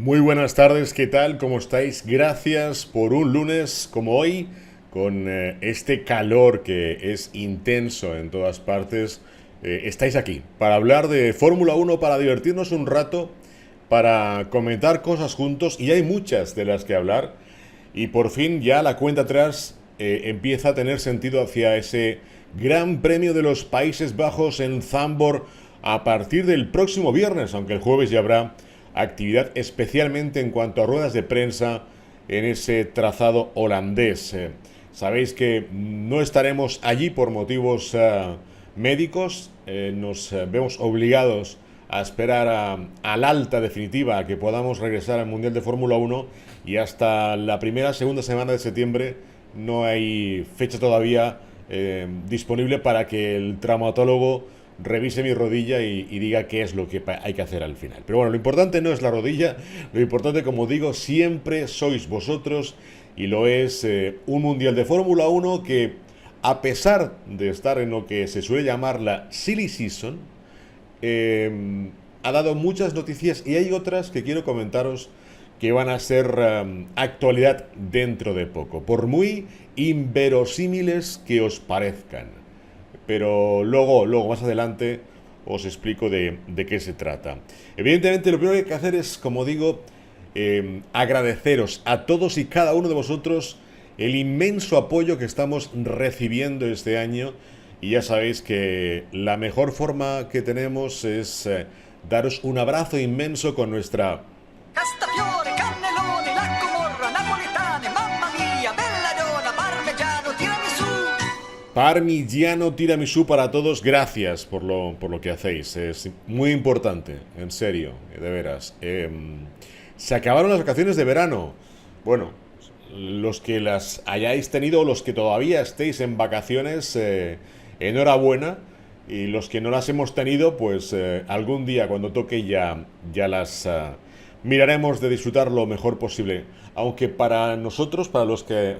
Muy buenas tardes, ¿qué tal? ¿Cómo estáis? Gracias por un lunes como hoy, con este calor que es intenso en todas partes. Estáis aquí para hablar de Fórmula Uno, para divertirnos un rato, para comentar cosas juntos, y hay muchas de las que hablar. Y por fin ya la cuenta atrás empieza a tener sentido hacia ese Gran Premio de los Países Bajos en Zandvoort a partir del próximo viernes, aunque el jueves ya habrá actividad, especialmente en cuanto a ruedas de prensa en ese trazado holandés. Sabéis que no estaremos allí por motivos médicos, nos vemos obligados a esperar al alta definitiva, a que podamos regresar al Mundial de Fórmula Uno, y hasta la segunda semana de septiembre no hay fecha todavía disponible para que el traumatólogo revise mi rodilla y diga qué es lo que hay que hacer al final. Pero bueno, lo importante no es la rodilla, lo importante, como digo, siempre sois vosotros, y lo es un Mundial de Fórmula Uno que, a pesar de estar en lo que se suele llamar la silly season, ha dado muchas noticias, y hay otras que quiero comentaros que van a ser actualidad dentro de poco, por muy inverosímiles que os parezcan. Pero luego más adelante os explico de qué se trata. Evidentemente, lo primero que hay que hacer es, como digo, agradeceros a todos y cada uno de vosotros el inmenso apoyo que estamos recibiendo este año. Y ya sabéis que la mejor forma que tenemos es daros un abrazo inmenso con nuestra Castafiore, cannelloni, la Comorra, napolitane, mamma mia, belladonna, parmigiano, tiramisù. Parmigiano Tiramisú para todos. Gracias por lo que hacéis. Es muy importante, en serio, de veras. Se acabaron las vacaciones de verano. Bueno, los que las hayáis tenido o los que todavía estéis en vacaciones, enhorabuena. Y los que no las hemos tenido, pues algún día cuando toque ya las miraremos de disfrutar lo mejor posible. Aunque para nosotros, para los que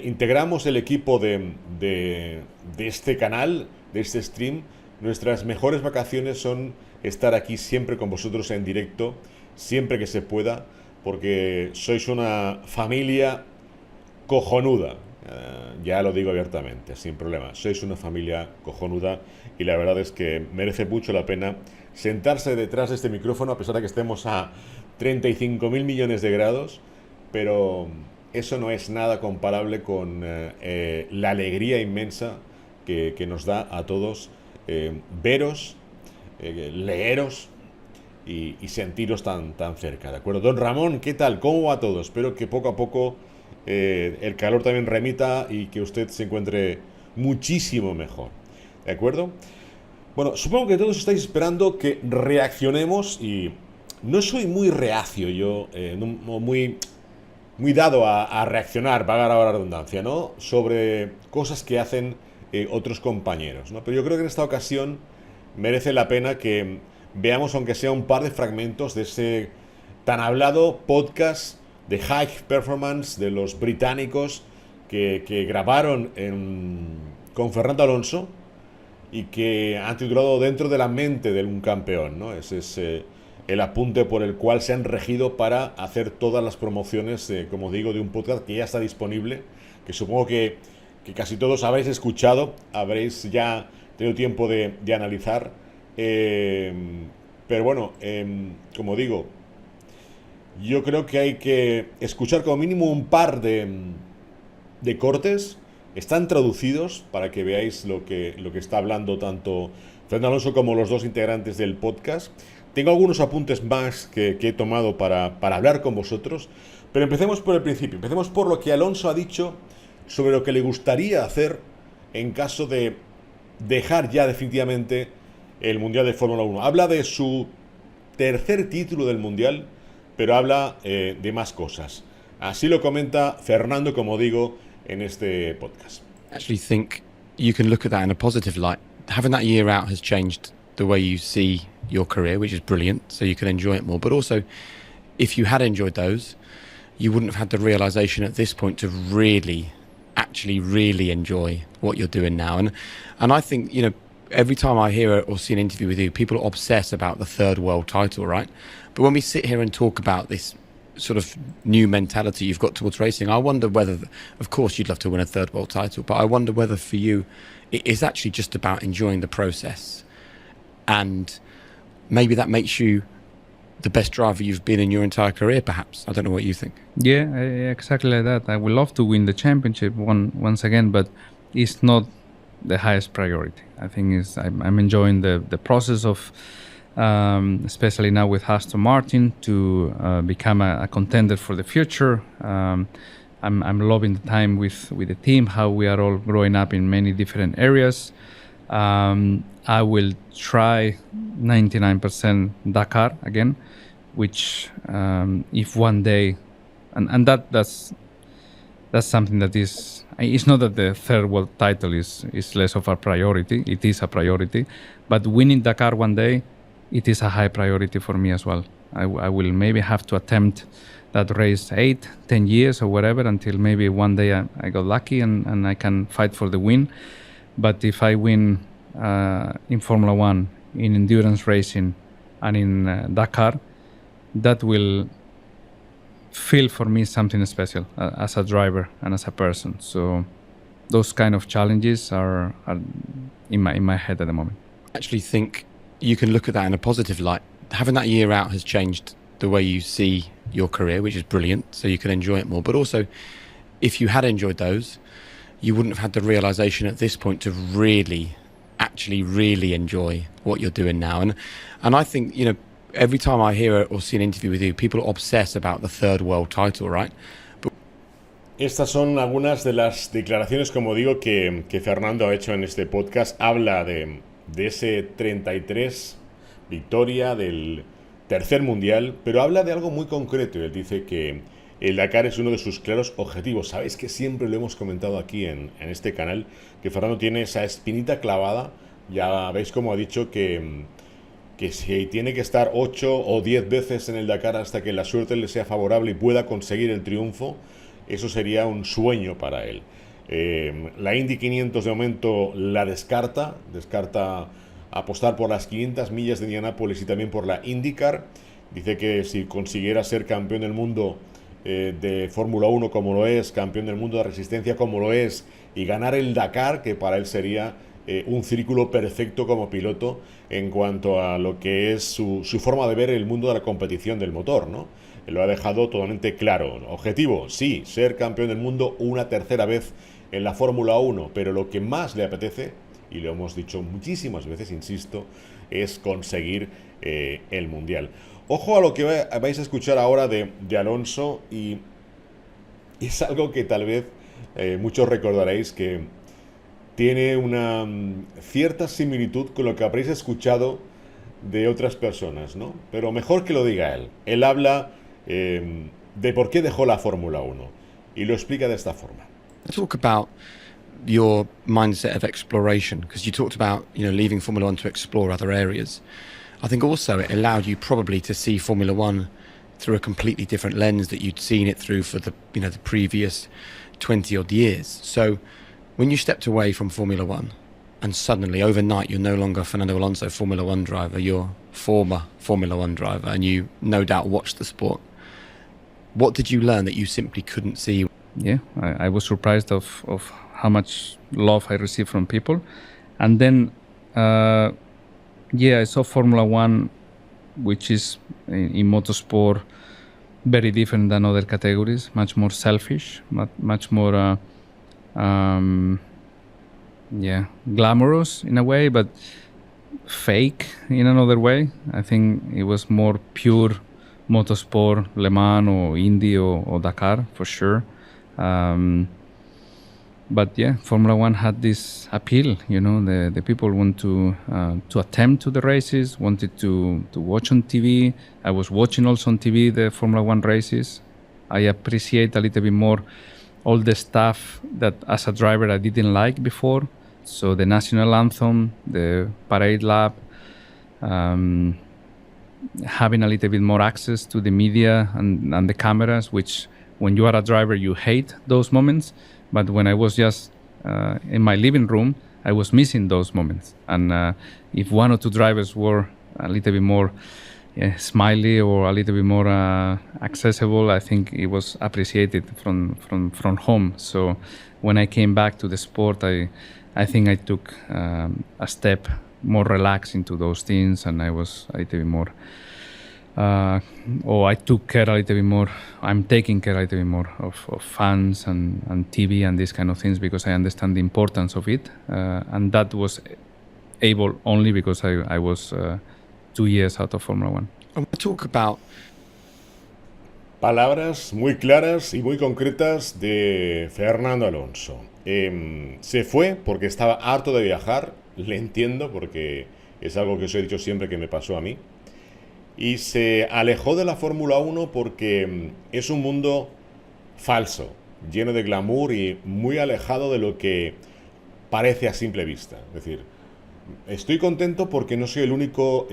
integramos el equipo de este canal, de este stream, nuestras mejores vacaciones son estar aquí siempre con vosotros en directo, siempre que se pueda, porque sois una familia cojonuda. Ya lo digo abiertamente, sin problema. Sois una familia cojonuda, y la verdad es que merece mucho la pena sentarse detrás de este micrófono, a pesar de que estemos a 35.000 millones de grados, pero eso no es nada comparable con la alegría inmensa que nos da a todos veros, leeros y sentiros tan cerca, ¿de acuerdo? Don Ramón, ¿qué tal? ¿Cómo va todo? Espero que poco a poco el calor también remita y que usted se encuentre muchísimo mejor, ¿de acuerdo? Bueno, supongo que todos estáis esperando que reaccionemos, y no soy muy reacio yo, no muy dado a reaccionar, valga ahora la redundancia, ¿no? Sobre cosas que hacen otros compañeros, ¿no? Pero yo creo que en esta ocasión merece la pena que veamos, aunque sea un par de fragmentos de ese tan hablado podcast de High Performance de los británicos que grabaron con Fernando Alonso, y que han titulado Dentro de la mente de un campeón, ¿no? Ese es el apunte por el cual se han regido para hacer todas las promociones, como digo, de un podcast que ya está disponible, que supongo que casi todos habréis escuchado, habréis ya tenido tiempo de analizar. Pero bueno, como digo, yo creo que hay que escuchar como mínimo un par de cortes. Están traducidos para que veáis lo que está hablando tanto Fernando Alonso como los dos integrantes del podcast. Tengo algunos apuntes más que he tomado para hablar con vosotros, pero empecemos por el principio. Empecemos por lo que Alonso ha dicho sobre lo que le gustaría hacer en caso de dejar ya definitivamente el Mundial de Fórmula 1. Habla de su tercer título del Mundial, pero habla de más cosas. Así lo comenta Fernando, como digo, en este podcast. I actually think you can look at that in a positive light. Having that year out has changed the way you see your career, which is brilliant, so you can enjoy it more. But also, if you had enjoyed those, you wouldn't have had the realization at this point to really, actually really enjoy what you're doing now. And I think, every time I hear or see an interview with you, people obsess about the third world title, right? But when we sit here and talk about this sort of new mentality you've got towards racing, I wonder whether, of course, you'd love to win a third world title, but I wonder whether for you it is actually just about enjoying the process, and maybe that makes you the best driver you've been in your entire career, perhaps. I don't know what you think. Yeah, exactly like that. I would love to win the championship once again, but it's not the highest priority. I think I'm enjoying the process of, especially now with Aston Martin, to become a contender for the future. I'm loving the time with the team, how we are all growing up in many different areas. I will try 99% Dakar again, which if one day, and that's something that is, it's not that the third world title is less of a priority. It is a priority, but winning Dakar one day, it is a high priority for me as well. I will maybe have to attempt that race 8-10 years or whatever, until maybe one day I got lucky and I can fight for the win. But if I win in Formula One, in endurance racing, and in Dakar, that will feel for me something special as a driver and as a person. So those kind of challenges are in my head at the moment. I actually think you can look at that in a positive light. Having that year out has changed the way you see your career, which is brilliant, so you can enjoy it more. But also, if you had enjoyed those, you wouldn't have had the realization at this point to actually really enjoy what you're doing now. And I think, every time I hear or see an interview with you, people obsess about the third world title, right? Estas son algunas de las declaraciones, como digo, que Fernando ha hecho en este podcast. Habla de ese 33 victoria, del tercer mundial, pero habla de algo muy concreto. Él dice que el Dakar es uno de sus claros objetivos. Sabéis que siempre lo hemos comentado aquí en este canal, que Fernando tiene esa espinita clavada. Ya veis cómo ha dicho que si tiene que estar 8 o 10 veces en el Dakar hasta que la suerte le sea favorable y pueda conseguir el triunfo, eso sería un sueño para él. La Indy 500 de momento la descarta apostar por las 500 millas de Indianápolis y también por la IndyCar. Dice que si consiguiera ser campeón del mundo de Fórmula 1 como lo es, campeón del mundo de resistencia como lo es, y ganar el Dakar, que para él sería un círculo perfecto como piloto en cuanto a lo que es su forma de ver el mundo de la competición del motor, ¿no? Lo ha dejado totalmente claro. Objetivo, sí, ser campeón del mundo una tercera vez en la Fórmula 1, pero lo que más le apetece, y lo hemos dicho muchísimas veces, insisto, es conseguir el Mundial. Ojo a lo que vais a escuchar ahora de Alonso, y es algo que tal vez muchos recordaréis, que tiene una cierta similitud con lo que habréis escuchado de otras personas, ¿no? Pero mejor que lo diga él. Él habla de por qué dejó la Fórmula 1 y lo explica de esta forma. Let's talk about your mindset of exploration, because you talked about leaving Formula One to explore other areas. I think also it allowed you probably to see Formula One through a completely different lens that you'd seen it through for the the previous 20 odd years. So when you stepped away from Formula One and suddenly overnight you're no longer Fernando Alonso Formula One driver, you're former Formula One driver, and you no doubt watched the sport, what did you learn that you simply couldn't see? Yeah, I was surprised of how much love I received from people. And then I saw Formula One, which is in motorsport very different than other categories, much more selfish, much more glamorous in a way, but fake in another way. I think it was more pure motorsport, Le Mans or Indy or Dakar for sure. But yeah, Formula One had this appeal, the people want to attempt to the races, wanted to watch on TV. I was watching also on TV the Formula One races. I appreciate a little bit more all the stuff that as a driver I didn't like before. So the national anthem, the parade lap, having a little bit more access to the media and the cameras, which when you are a driver, you hate those moments. But when I was just in my living room, I was missing those moments. And if one or two drivers were a little bit more smiley or a little bit more accessible, I think it was appreciated from home. So when I came back to the sport, I think I took a step more relaxed into those things, and I was a little bit more I took care a little bit more. I'm taking care a little bit more of fans and TV and these kind of things, because I understand the importance of it, and that was able only because I was 2 years out of Formula One. I want to talk about palabras muy claras y muy concretas de Fernando Alonso. Se fue porque estaba harto de viajar, le entiendo, porque es algo que os he dicho siempre que me pasó a mí. Y se alejó de la Fórmula 1 porque es un mundo falso, lleno de glamour y muy alejado de lo que parece a simple vista. Es decir, estoy contento porque no soy el único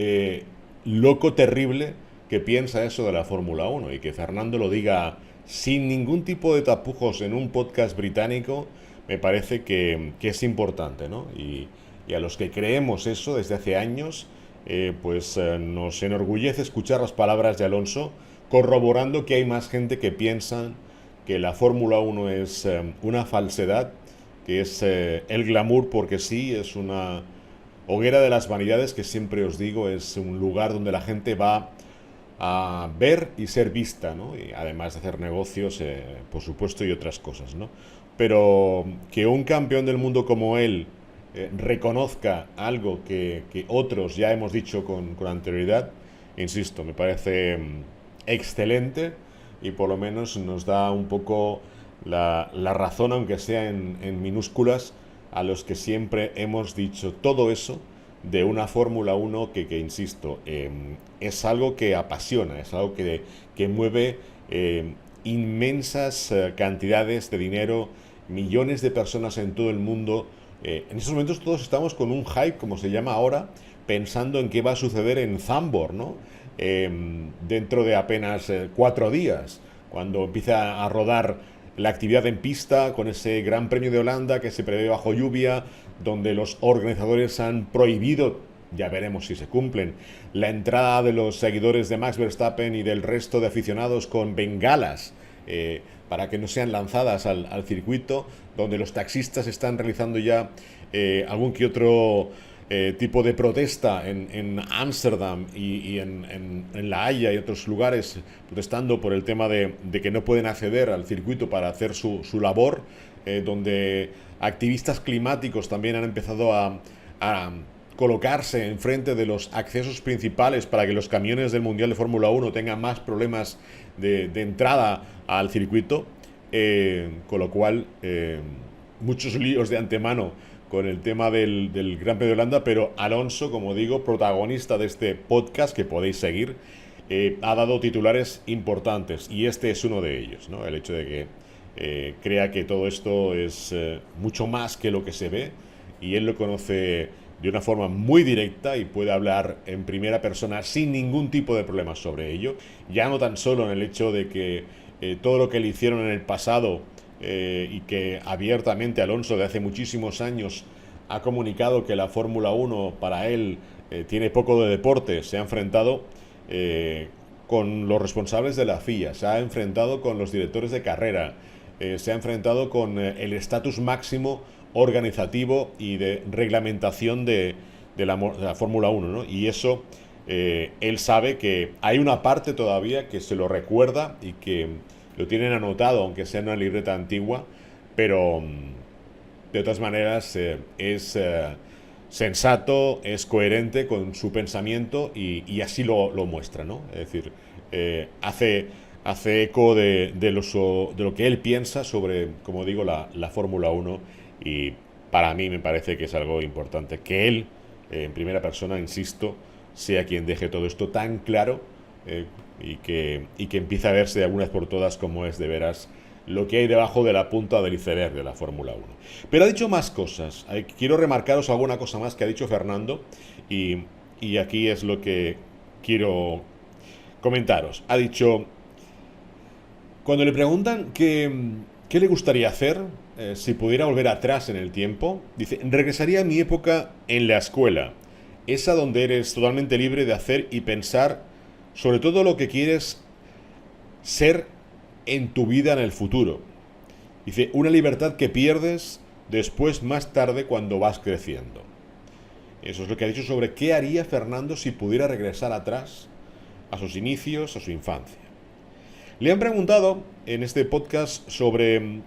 loco terrible que piensa eso de la Fórmula 1, y que Fernando lo diga sin ningún tipo de tapujos en un podcast británico me parece que es importante, ¿no? Y a los que creemos eso desde hace años, nos enorgullece escuchar las palabras de Alonso, corroborando que hay más gente que piensa que la Fórmula 1 es una falsedad, que es el glamour porque sí, es una hoguera de las vanidades, que siempre os digo es un lugar donde la gente va a ver y ser vista, ¿no? Y además de hacer negocios, por supuesto, y otras cosas, ¿no? Pero que un campeón del mundo como él reconozca algo que otros ya hemos dicho con anterioridad, insisto, me parece excelente, y por lo menos nos da un poco la razón, aunque sea en minúsculas, a los que siempre hemos dicho todo eso de una Fórmula 1 que insisto, es algo que apasiona, es algo que mueve inmensas cantidades de dinero, millones de personas en todo el mundo. En esos momentos todos estamos con un hype, como se llama ahora, pensando en qué va a suceder en Zandvoort, ¿no? Dentro de apenas 4 días, cuando empieza a rodar la actividad en pista, con ese Gran Premio de Holanda que se prevé bajo lluvia, donde los organizadores han prohibido, ya veremos si se cumplen, la entrada de los seguidores de Max Verstappen y del resto de aficionados con bengalas, para que no sean lanzadas al circuito, donde los taxistas están realizando ya algún que otro tipo de protesta en Ámsterdam y en La Haya y otros lugares, protestando por el tema de que no pueden acceder al circuito para hacer su labor, donde activistas climáticos también han empezado a colocarse enfrente de los accesos principales para que los camiones del Mundial de Fórmula 1 tengan más problemas de entrada al circuito, con lo cual muchos líos de antemano con el tema del Gran Premio de Holanda, pero Alonso, como digo, protagonista de este podcast que podéis seguir, ha dado titulares importantes, y este es uno de ellos, ¿no? El hecho de que crea que todo esto es mucho más que lo que se ve, y él lo conoce de una forma muy directa y puede hablar en primera persona sin ningún tipo de problema sobre ello, ya no tan solo en el hecho de que todo lo que le hicieron en el pasado, y que abiertamente Alonso de hace muchísimos años ha comunicado que la Fórmula 1 para él tiene poco de deporte, se ha enfrentado con los responsables de la FIA, se ha enfrentado con los directores de carrera, se ha enfrentado con el estatus máximo organizativo y de reglamentación de la Fórmula 1, ¿no? Y eso él sabe que hay una parte todavía que se lo recuerda y que lo tienen anotado, aunque sea en una libreta antigua, pero de todas maneras es sensato, es coherente con su pensamiento y así lo muestra, ¿no? Es decir, hace eco de lo que él piensa sobre, como digo, la Fórmula 1, y para mí me parece que es algo importante que él, en primera persona, insisto, sea quien deje todo esto tan claro, y que empiece a verse de alguna vez por todas como es de veras lo que hay debajo de la punta del iceberg de la Fórmula 1. Pero ha dicho más cosas. Quiero remarcaros alguna cosa más que ha dicho Fernando, y aquí es lo que quiero comentaros. Ha dicho, cuando le preguntan qué le gustaría hacer si pudiera volver atrás en el tiempo, dice, regresaría a mi época en la escuela, esa donde eres totalmente libre de hacer y pensar sobre todo lo que quieres ser en tu vida en el futuro. Dice, una libertad que pierdes después más tarde cuando vas creciendo. Eso es lo que ha dicho sobre qué haría Fernando si pudiera regresar atrás a sus inicios, a su infancia. Le han preguntado en este podcast sobre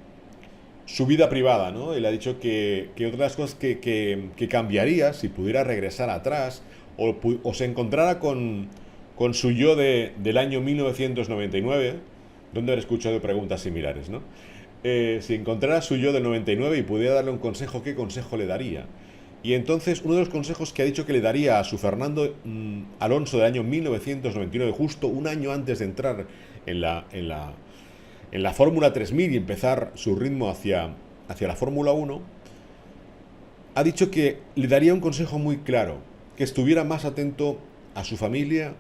su vida privada, ¿no? Él ha dicho que otra de las cosas que cambiaría si pudiera regresar atrás o se encontrara con su yo del año 1999, donde haber escuchado preguntas similares, ¿no? Si encontrara a su yo del 99 y pudiera darle un consejo, ¿qué consejo le daría? Y entonces uno de los consejos que ha dicho que le daría a su Fernando Alonso del año 1999, justo un año antes de entrar en la Fórmula 3000 y empezar su ritmo hacia la Fórmula 1, ha dicho que le daría un consejo muy claro, que estuviera más atento a su familia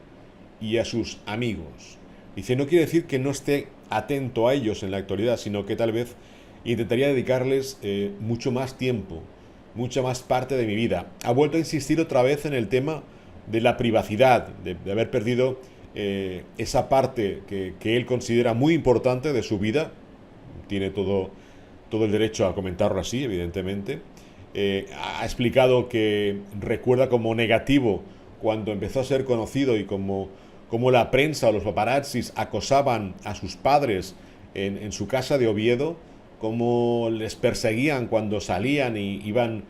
y a sus amigos. Dice, no quiere decir que no esté atento a ellos en la actualidad, sino que tal vez intentaría dedicarles mucho más tiempo, mucha más parte de mi vida. Ha vuelto a insistir otra vez en el tema de la privacidad, de haber perdido esa parte que él considera muy importante de su vida. Tiene todo el derecho a comentarlo así, evidentemente. Ha explicado que recuerda como negativo cuando empezó a ser conocido y como la prensa o los paparazzis acosaban a sus padres en su casa de Oviedo, cómo les perseguían cuando salían y iban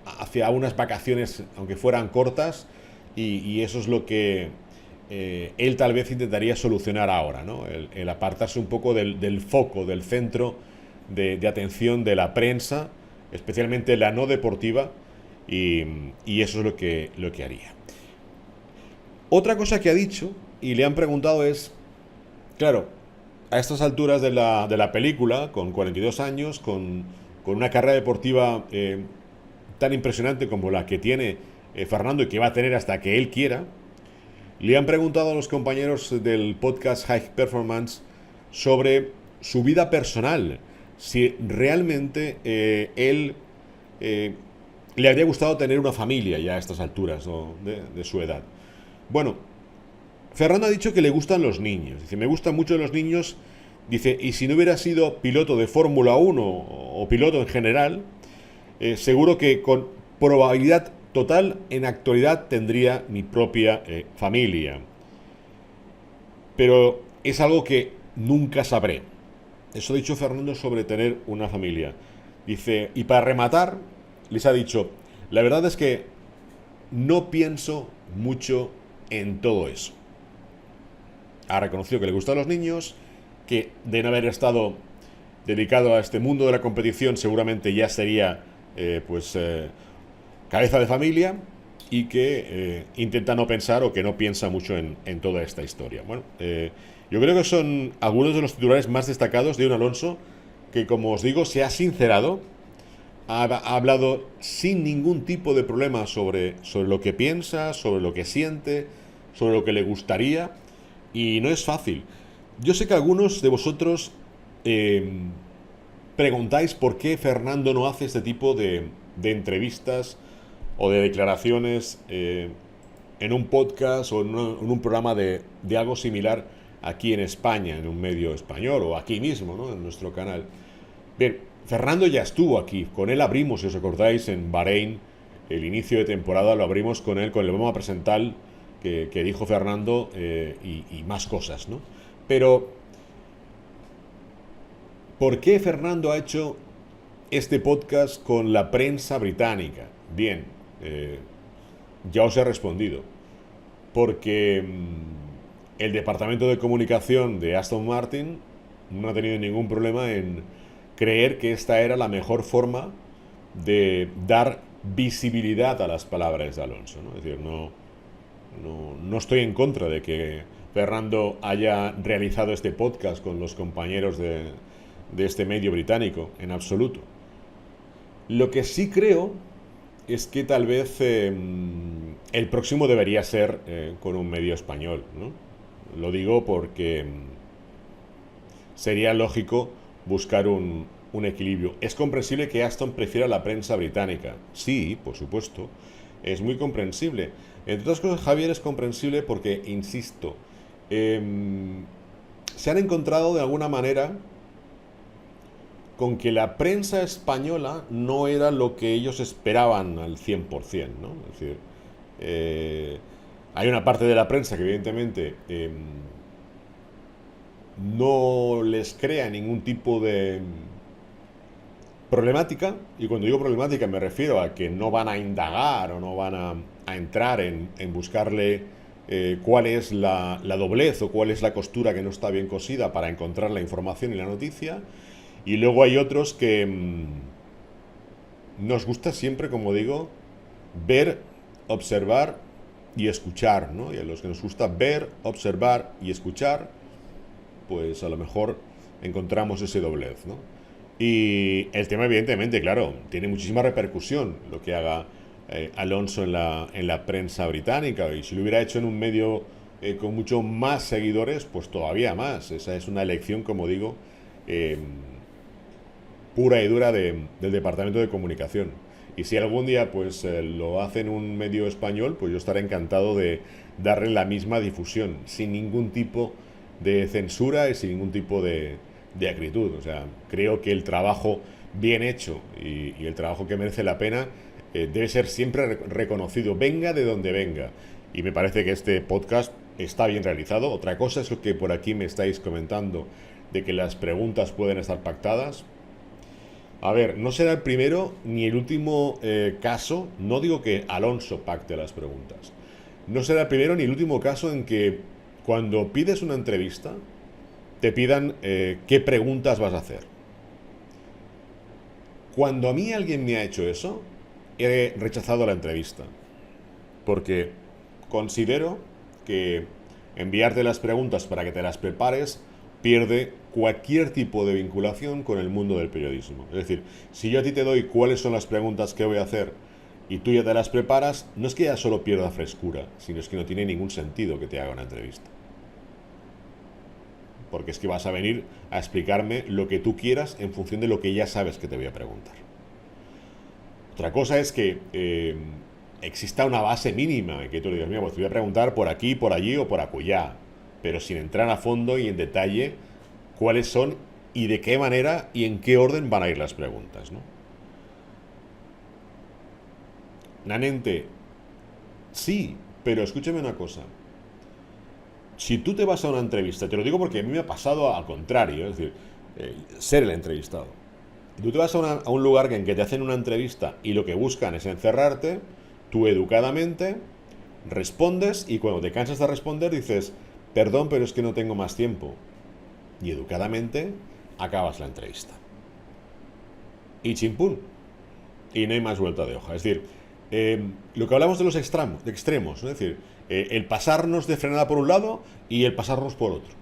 hacia unas vacaciones, aunque fueran cortas, y eso es lo que él tal vez intentaría solucionar ahora, ¿no? El apartarse un poco del foco, del centro de atención de la prensa, especialmente la no deportiva, y eso es lo que haría. Otra cosa que ha dicho, y le han preguntado es, claro, a estas alturas de la película, con 42 años, con una carrera deportiva tan impresionante como la que tiene Fernando y que va a tener hasta que él quiera, le han preguntado a los compañeros del podcast High Performance sobre su vida personal, si realmente él le habría gustado tener una familia ya a estas alturas, ¿no?, de su edad. Bueno, Fernando ha dicho que le gustan los niños. Dice, me gustan mucho los niños. Dice, y si no hubiera sido piloto de Fórmula 1 o piloto en general, seguro que con probabilidad total en actualidad tendría mi propia familia. Pero es algo que nunca sabré. Eso ha dicho Fernando sobre tener una familia. Dice, y para rematar, les ha dicho, la verdad es que no pienso mucho en todo eso. Ha reconocido que le gustan los niños, que de no haber estado dedicado a este mundo de la competición seguramente ya sería cabeza de familia, y que intenta no pensar o que no piensa mucho en toda esta historia. Bueno, yo creo que son algunos de los titulares más destacados de un Alonso que, como os digo, se ha sincerado, ha hablado sin ningún tipo de problema sobre lo que piensa, sobre lo que siente, sobre lo que le gustaría, y no es fácil. Yo sé que algunos de vosotros preguntáis por qué Fernando no hace este tipo de entrevistas o de declaraciones en un podcast o en un programa de algo similar aquí en España, en un medio español, o aquí mismo, ¿no?, en nuestro canal. Bien, Fernando ya estuvo aquí, con él abrimos, si os acordáis, en Bahrein, el inicio de temporada lo abrimos con él, con el vamos a presentar que dijo Fernando, y más cosas, ¿no? Pero, ¿por qué Fernando ha hecho este podcast con la prensa británica? Bien, ya os he respondido. Porque el departamento de comunicación de Aston Martin no ha tenido ningún problema en creer que esta era la mejor forma de dar visibilidad a las palabras de Alonso, ¿no? Es decir, no estoy en contra de que Fernando haya realizado este podcast con los compañeros de este medio británico, en absoluto. Lo que sí creo es que tal vez el próximo debería ser con un medio español, ¿no? Lo digo porque sería lógico buscar un un equilibrio. Es comprensible que Aston prefiera la prensa británica. Sí, por supuesto. Es muy comprensible. Entre otras cosas, Javier, es comprensible porque, insisto, se han encontrado de alguna manera con que la prensa española no era lo que ellos esperaban al 100%, ¿no? Es decir, hay una parte de la prensa que evidentemente no les crea ningún tipo de problemática, y cuando digo problemática me refiero a que no van a indagar o no van a entrar en buscarle cuál es la doblez o cuál es la costura que no está bien cosida para encontrar la información y la noticia. Y luego hay otros que nos gusta siempre, como digo, ver, observar y escuchar, ¿no? Y a los que nos gusta ver, observar y escuchar, pues a lo mejor encontramos ese doblez, ¿no? Y el tema, evidentemente, claro, tiene muchísima repercusión lo que haga Alonso en la prensa británica. Y si lo hubiera hecho en un medio con mucho más seguidores, pues todavía más. Esa es una elección, como digo, pura y dura del Departamento de Comunicación. Y si algún día pues lo hace en un medio español, pues yo estaré encantado de darle la misma difusión, sin ningún tipo de censura y sin ningún tipo de acritud. O sea, creo que el trabajo bien hecho y el trabajo que merece la pena debe ser siempre reconocido, venga de donde venga. Y me parece que este podcast está bien realizado. Otra cosa es lo que por aquí me estáis comentando, de que las preguntas pueden estar pactadas. A ver, no será el primero ni el último caso, no digo que Alonso pacte las preguntas, no será el primero ni el último caso en que cuando pides una entrevista te pidan qué preguntas vas a hacer. Cuando a mí alguien me ha hecho eso, he rechazado la entrevista, porque considero que enviarte las preguntas para que te las prepares pierde cualquier tipo de vinculación con el mundo del periodismo. Es decir, si yo a ti te doy cuáles son las preguntas que voy a hacer y tú ya te las preparas, no es que ya solo pierda frescura, sino es que no tiene ningún sentido que te haga una entrevista. Porque es que vas a venir a explicarme lo que tú quieras en función de lo que ya sabes que te voy a preguntar. Otra cosa es que exista una base mínima y que tú le digas, mira, pues te voy a preguntar por aquí, por allí o por acullá, pero sin entrar a fondo y en detalle cuáles son y de qué manera y en qué orden van a ir las preguntas, ¿no? Nanente, sí, pero escúchame una cosa. Si tú te vas a una entrevista, te lo digo porque a mí me ha pasado al contrario, es decir, ser el entrevistado. Tú te vas a un lugar en que te hacen una entrevista y lo que buscan es encerrarte, tú educadamente respondes y cuando te cansas de responder dices, perdón, pero es que no tengo más tiempo. Y educadamente acabas la entrevista. Y chimpún. Y no hay más vuelta de hoja. Es decir, lo que hablamos de los extremos, ¿no? Es decir, el pasarnos de frenada por un lado y el pasarnos por otro.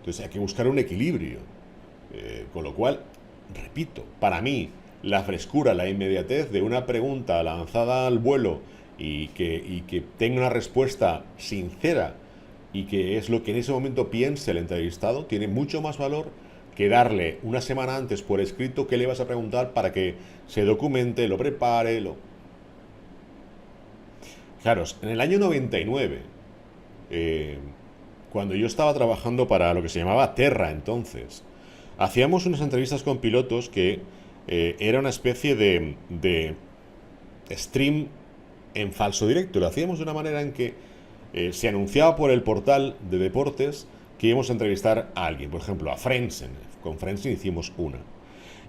Entonces hay que buscar un equilibrio. Con lo cual, repito, para mí la frescura, la inmediatez de una pregunta lanzada al vuelo y que tenga una respuesta sincera y que es lo que en ese momento piense el entrevistado, tiene mucho más valor que darle una semana antes por escrito qué le vas a preguntar para que se documente, lo prepare, Claro, en el año 99, cuando yo estaba trabajando para lo que se llamaba Terra entonces, hacíamos unas entrevistas con pilotos que era una especie de stream en falso directo. Lo hacíamos de una manera en que se anunciaba por el portal de deportes que íbamos a entrevistar a alguien, por ejemplo a Frentzen. Con Frentzen hicimos una.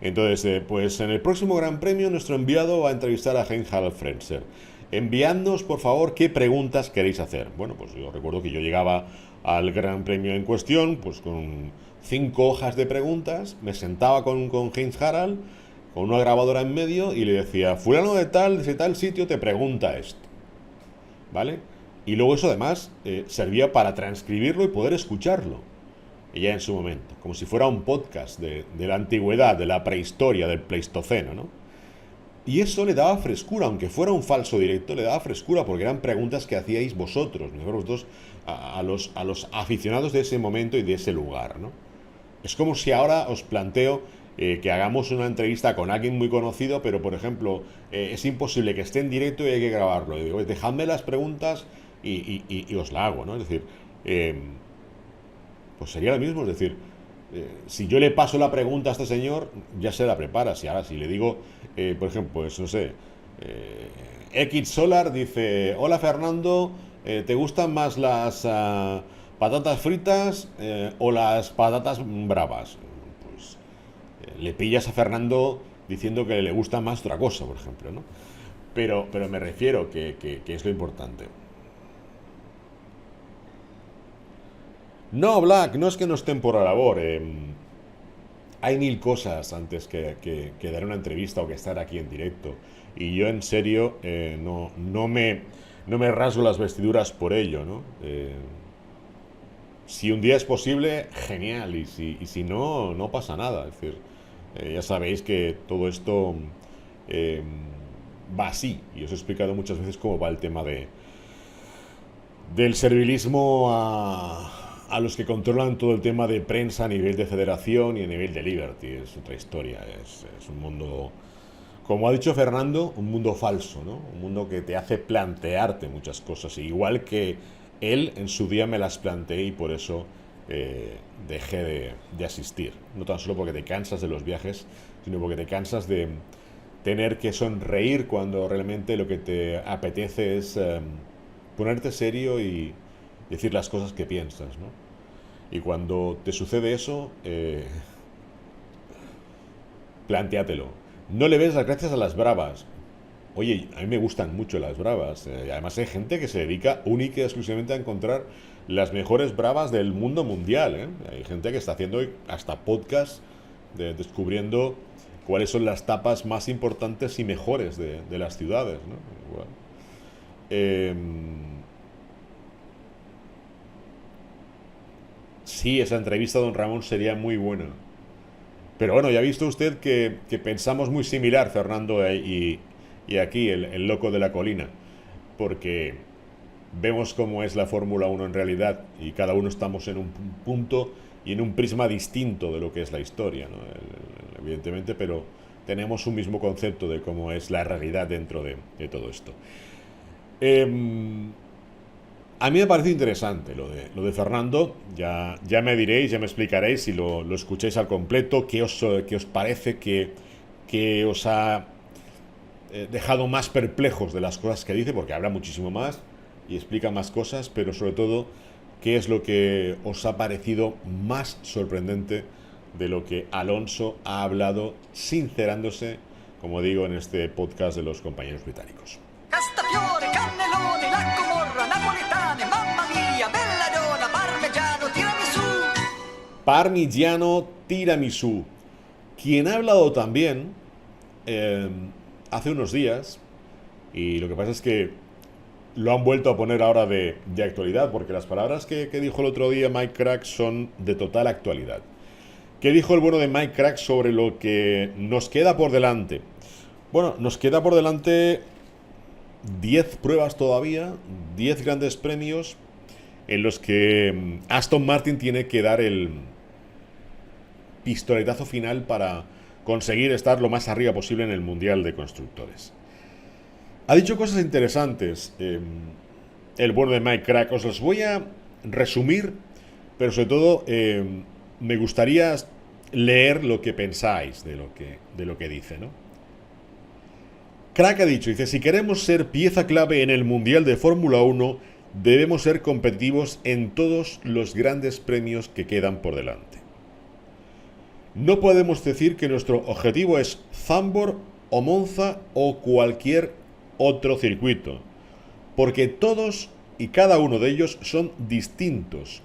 Entonces, pues en el próximo Gran Premio nuestro enviado va a entrevistar a Heinz-Harald Frentzen. Enviadnos, por favor, qué preguntas queréis hacer. Bueno, pues yo recuerdo que yo llegaba al Gran Premio en cuestión, pues con 5 hojas de preguntas, me sentaba con Heinz-Harald, con una grabadora en medio y le decía, fulano de tal sitio te pregunta esto, ¿vale? Y luego eso además servía para transcribirlo y poder escucharlo, ya en su momento, como si fuera un podcast de la antigüedad, de la prehistoria, del Pleistoceno, ¿no? Y eso le daba frescura, aunque fuera un falso directo, le daba frescura porque eran preguntas que hacíais vosotros, a los aficionados de ese momento y de ese lugar, ¿no? Es como si ahora os planteo que hagamos una entrevista con alguien muy conocido, pero por ejemplo, es imposible que esté en directo y hay que grabarlo. Y digo, dejadme las preguntas y os la hago, ¿no? Es decir, pues sería lo mismo, es decir, si yo le paso la pregunta a este señor, ya se la prepara. Si ahora, si le digo, por ejemplo, pues no sé, X Solar dice, hola Fernando, ¿te gustan más las patatas fritas o las patatas bravas? Pues le pillas a Fernando diciendo que le gusta más otra cosa, por ejemplo, ¿no? Pero me refiero que es lo importante. No, Black, no es que no estén por la labor. Hay mil cosas antes que dar una entrevista o que estar aquí en directo. Y yo en serio no me rasgo las vestiduras por ello, ¿no? Si un día es posible, genial. Y si no, no pasa nada. Es decir, ya sabéis que todo esto eh, va así. Y os he explicado muchas veces cómo va el tema del servilismo a los que controlan todo el tema de prensa a nivel de federación y a nivel de Liberty. Es otra historia, es un mundo, como ha dicho Fernando, un mundo falso, ¿no? Un mundo que te hace plantearte muchas cosas, igual que él en su día me las planteé y por eso dejé de asistir. No tan solo porque te cansas de los viajes, sino porque te cansas de tener que sonreír cuando realmente lo que te apetece es ponerte serio y decir las cosas que piensas, ¿no? Y cuando te sucede eso, plantéatelo. No le ves las gracias a las bravas. Oye, a mí me gustan mucho las bravas. Además hay gente que se dedica única y exclusivamente a encontrar las mejores bravas del mundo mundial, ¿eh? Hay gente que está haciendo hasta podcast descubriendo cuáles son las tapas más importantes y mejores de las ciudades, ¿no? Igual. Sí, esa entrevista a don Ramón sería muy buena. Pero bueno, ya ha visto usted que pensamos muy similar, Fernando y aquí, el loco de la colina. Porque vemos cómo es la Fórmula Uno en realidad y cada uno estamos en un punto y en un prisma distinto de lo que es la historia, ¿no? Evidentemente, pero tenemos un mismo concepto de cómo es la realidad dentro de todo esto. A mí me parece interesante lo de Fernando. Ya me diréis, ya me explicaréis si lo escucháis al completo, qué os parece, que os ha dejado más perplejos de las cosas que dice, porque habla muchísimo más y explica más cosas, pero sobre todo, qué es lo que os ha parecido más sorprendente de lo que Alonso ha hablado, sincerándose, como digo, en este podcast de los compañeros británicos. Castafiore, cannelloni, la comorra, napoletane, mamma mia, belladonna, parmigiano, tiramisù. Parmigiano tiramisù. Quien ha hablado también hace unos días, y lo que pasa es que lo han vuelto a poner ahora de actualidad, porque las palabras que dijo el otro día Mike Crack son de total actualidad. ¿Qué dijo el bueno de Mike Crack sobre lo que nos queda por delante? Bueno, nos queda por delante 10 pruebas todavía, 10 grandes premios en los que Aston Martin tiene que dar el pistoletazo final para conseguir estar lo más arriba posible en el Mundial de Constructores. Ha dicho cosas interesantes el bueno de Mike Crack. Os las voy a resumir, pero sobre todo me gustaría leer lo que pensáis de lo que dice, ¿no? Crack ha dicho, dice, si queremos ser pieza clave en el Mundial de Fórmula 1, debemos ser competitivos en todos los grandes premios que quedan por delante. No podemos decir que nuestro objetivo es Zandvoort o Monza o cualquier otro circuito, porque todos y cada uno de ellos son distintos.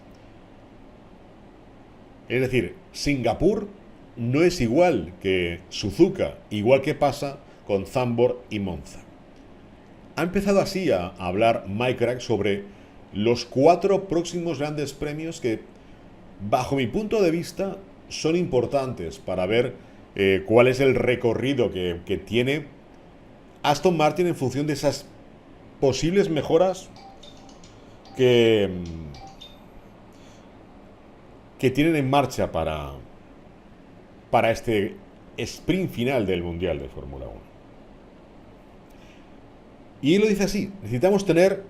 Es decir, Singapur no es igual que Suzuka, igual que pasa con Zandvoort y Monza. Ha empezado así a hablar Mike Crack sobre los 4 próximos grandes premios que, bajo mi punto de vista, son importantes para ver cuál es el recorrido que tiene Aston Martin en función de esas posibles mejoras que tienen en marcha para para este sprint final del Mundial de Fórmula 1. Y él lo dice así: necesitamos tener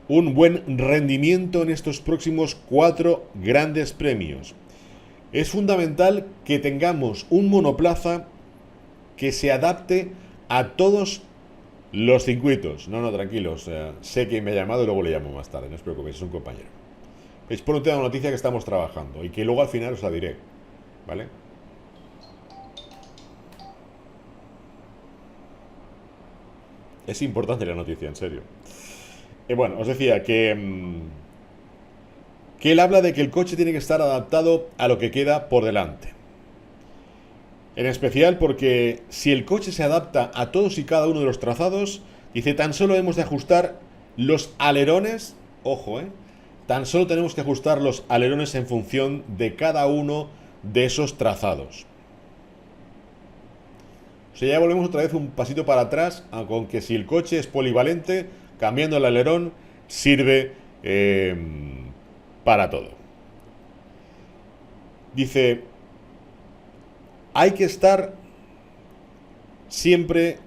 un buen rendimiento en estos próximos 4 grandes premios. Es fundamental que tengamos un monoplaza que se adapte a todos los circuitos. No, tranquilos. Sé que me ha llamado y luego le llamo más tarde. No os preocupéis, es un compañero. Es por un tema de noticia que estamos trabajando y que luego al final os la diré. ¿Vale? Es importante la noticia, en serio. Bueno, os decía que él habla de que el coche tiene que estar adaptado a lo que queda por delante. En especial porque si el coche se adapta a todos y cada uno de los trazados, dice, tan solo hemos de ajustar los alerones, ojo, tan solo tenemos que ajustar los alerones en función de cada uno de esos trazados. O sea, ya volvemos otra vez un pasito para atrás, con que si el coche es polivalente, cambiando el alerón sirve para todo. Dice, hay que estar siempre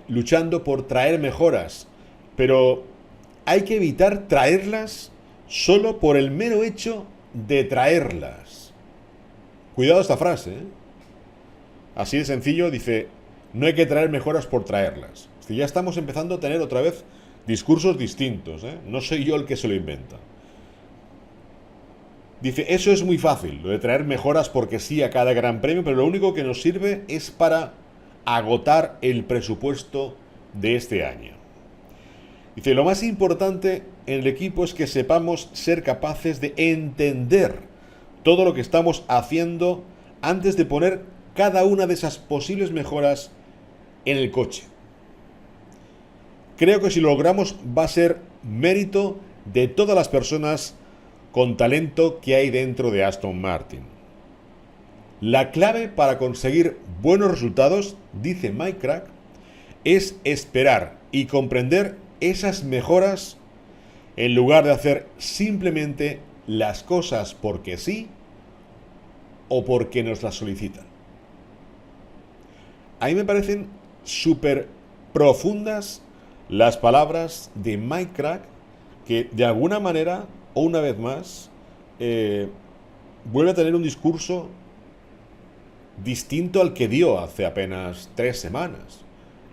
luchando por traer mejoras, pero hay que evitar traerlas solo por el mero hecho de traerlas. Cuidado esta frase, Así de sencillo, dice, no hay que traer mejoras por traerlas. Si ya estamos empezando a tener otra vez discursos distintos, No soy yo el que se lo inventa. Dice, eso es muy fácil, lo de traer mejoras porque sí a cada gran premio, pero lo único que nos sirve es para agotar el presupuesto de este año. Dice, lo más importante en el equipo es que sepamos ser capaces de entender todo lo que estamos haciendo antes de poner cada una de esas posibles mejoras en el coche. Creo que si lo logramos va a ser mérito de todas las personas con talento que hay dentro de Aston Martin. La clave para conseguir buenos resultados, dice Mike Krack, es esperar y comprender esas mejoras en lugar de hacer simplemente las cosas porque sí o porque nos las solicitan. A mí me parecen súper profundas las palabras de Mike Krack, que de alguna manera, o una vez más, vuelve a tener un discurso distinto al que dio hace apenas 3 semanas.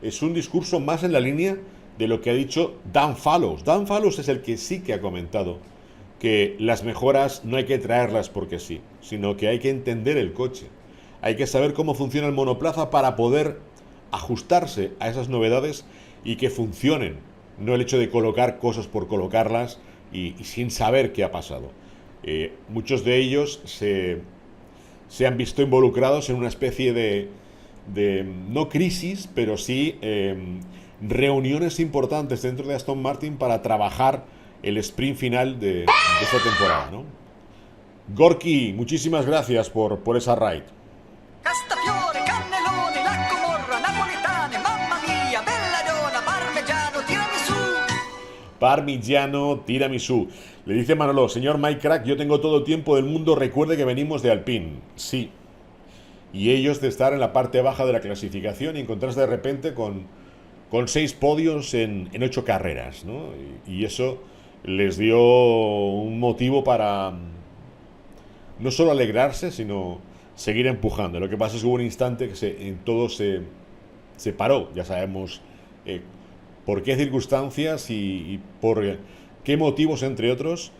Es un discurso más en la línea de lo que ha dicho Dan Fallows. Dan Fallows es el que sí que ha comentado que las mejoras no hay que traerlas porque sí, sino que hay que entender el coche. Hay que saber cómo funciona el monoplaza para poder ajustarse a esas novedades y que funcionen. No el hecho de colocar cosas por colocarlas y sin saber qué ha pasado. Muchos de ellos se han visto involucrados en una especie de no crisis, pero sí reuniones importantes dentro de Aston Martin para trabajar el sprint final de esta temporada, ¿no? Gorky, muchísimas gracias por esa ride. Castafiore, cannelloni, la Comorra, napoletane, mamma mia, belladonna, parmigiano, tiramisù. Parmigiano tiramisú. Le dice Manolo, señor Mike Krack, yo tengo todo el tiempo del mundo, recuerde que venimos de Alpine. Sí. Y ellos de estar en la parte baja de la clasificación y encontrarse de repente con 6 podios en 8 carreras, ¿no? Y eso les dio un motivo para no solo alegrarse, sino seguir empujando. Lo que pasa es que hubo un instante que todo se paró. Ya sabemos por qué circunstancias y por qué motivos, entre otros,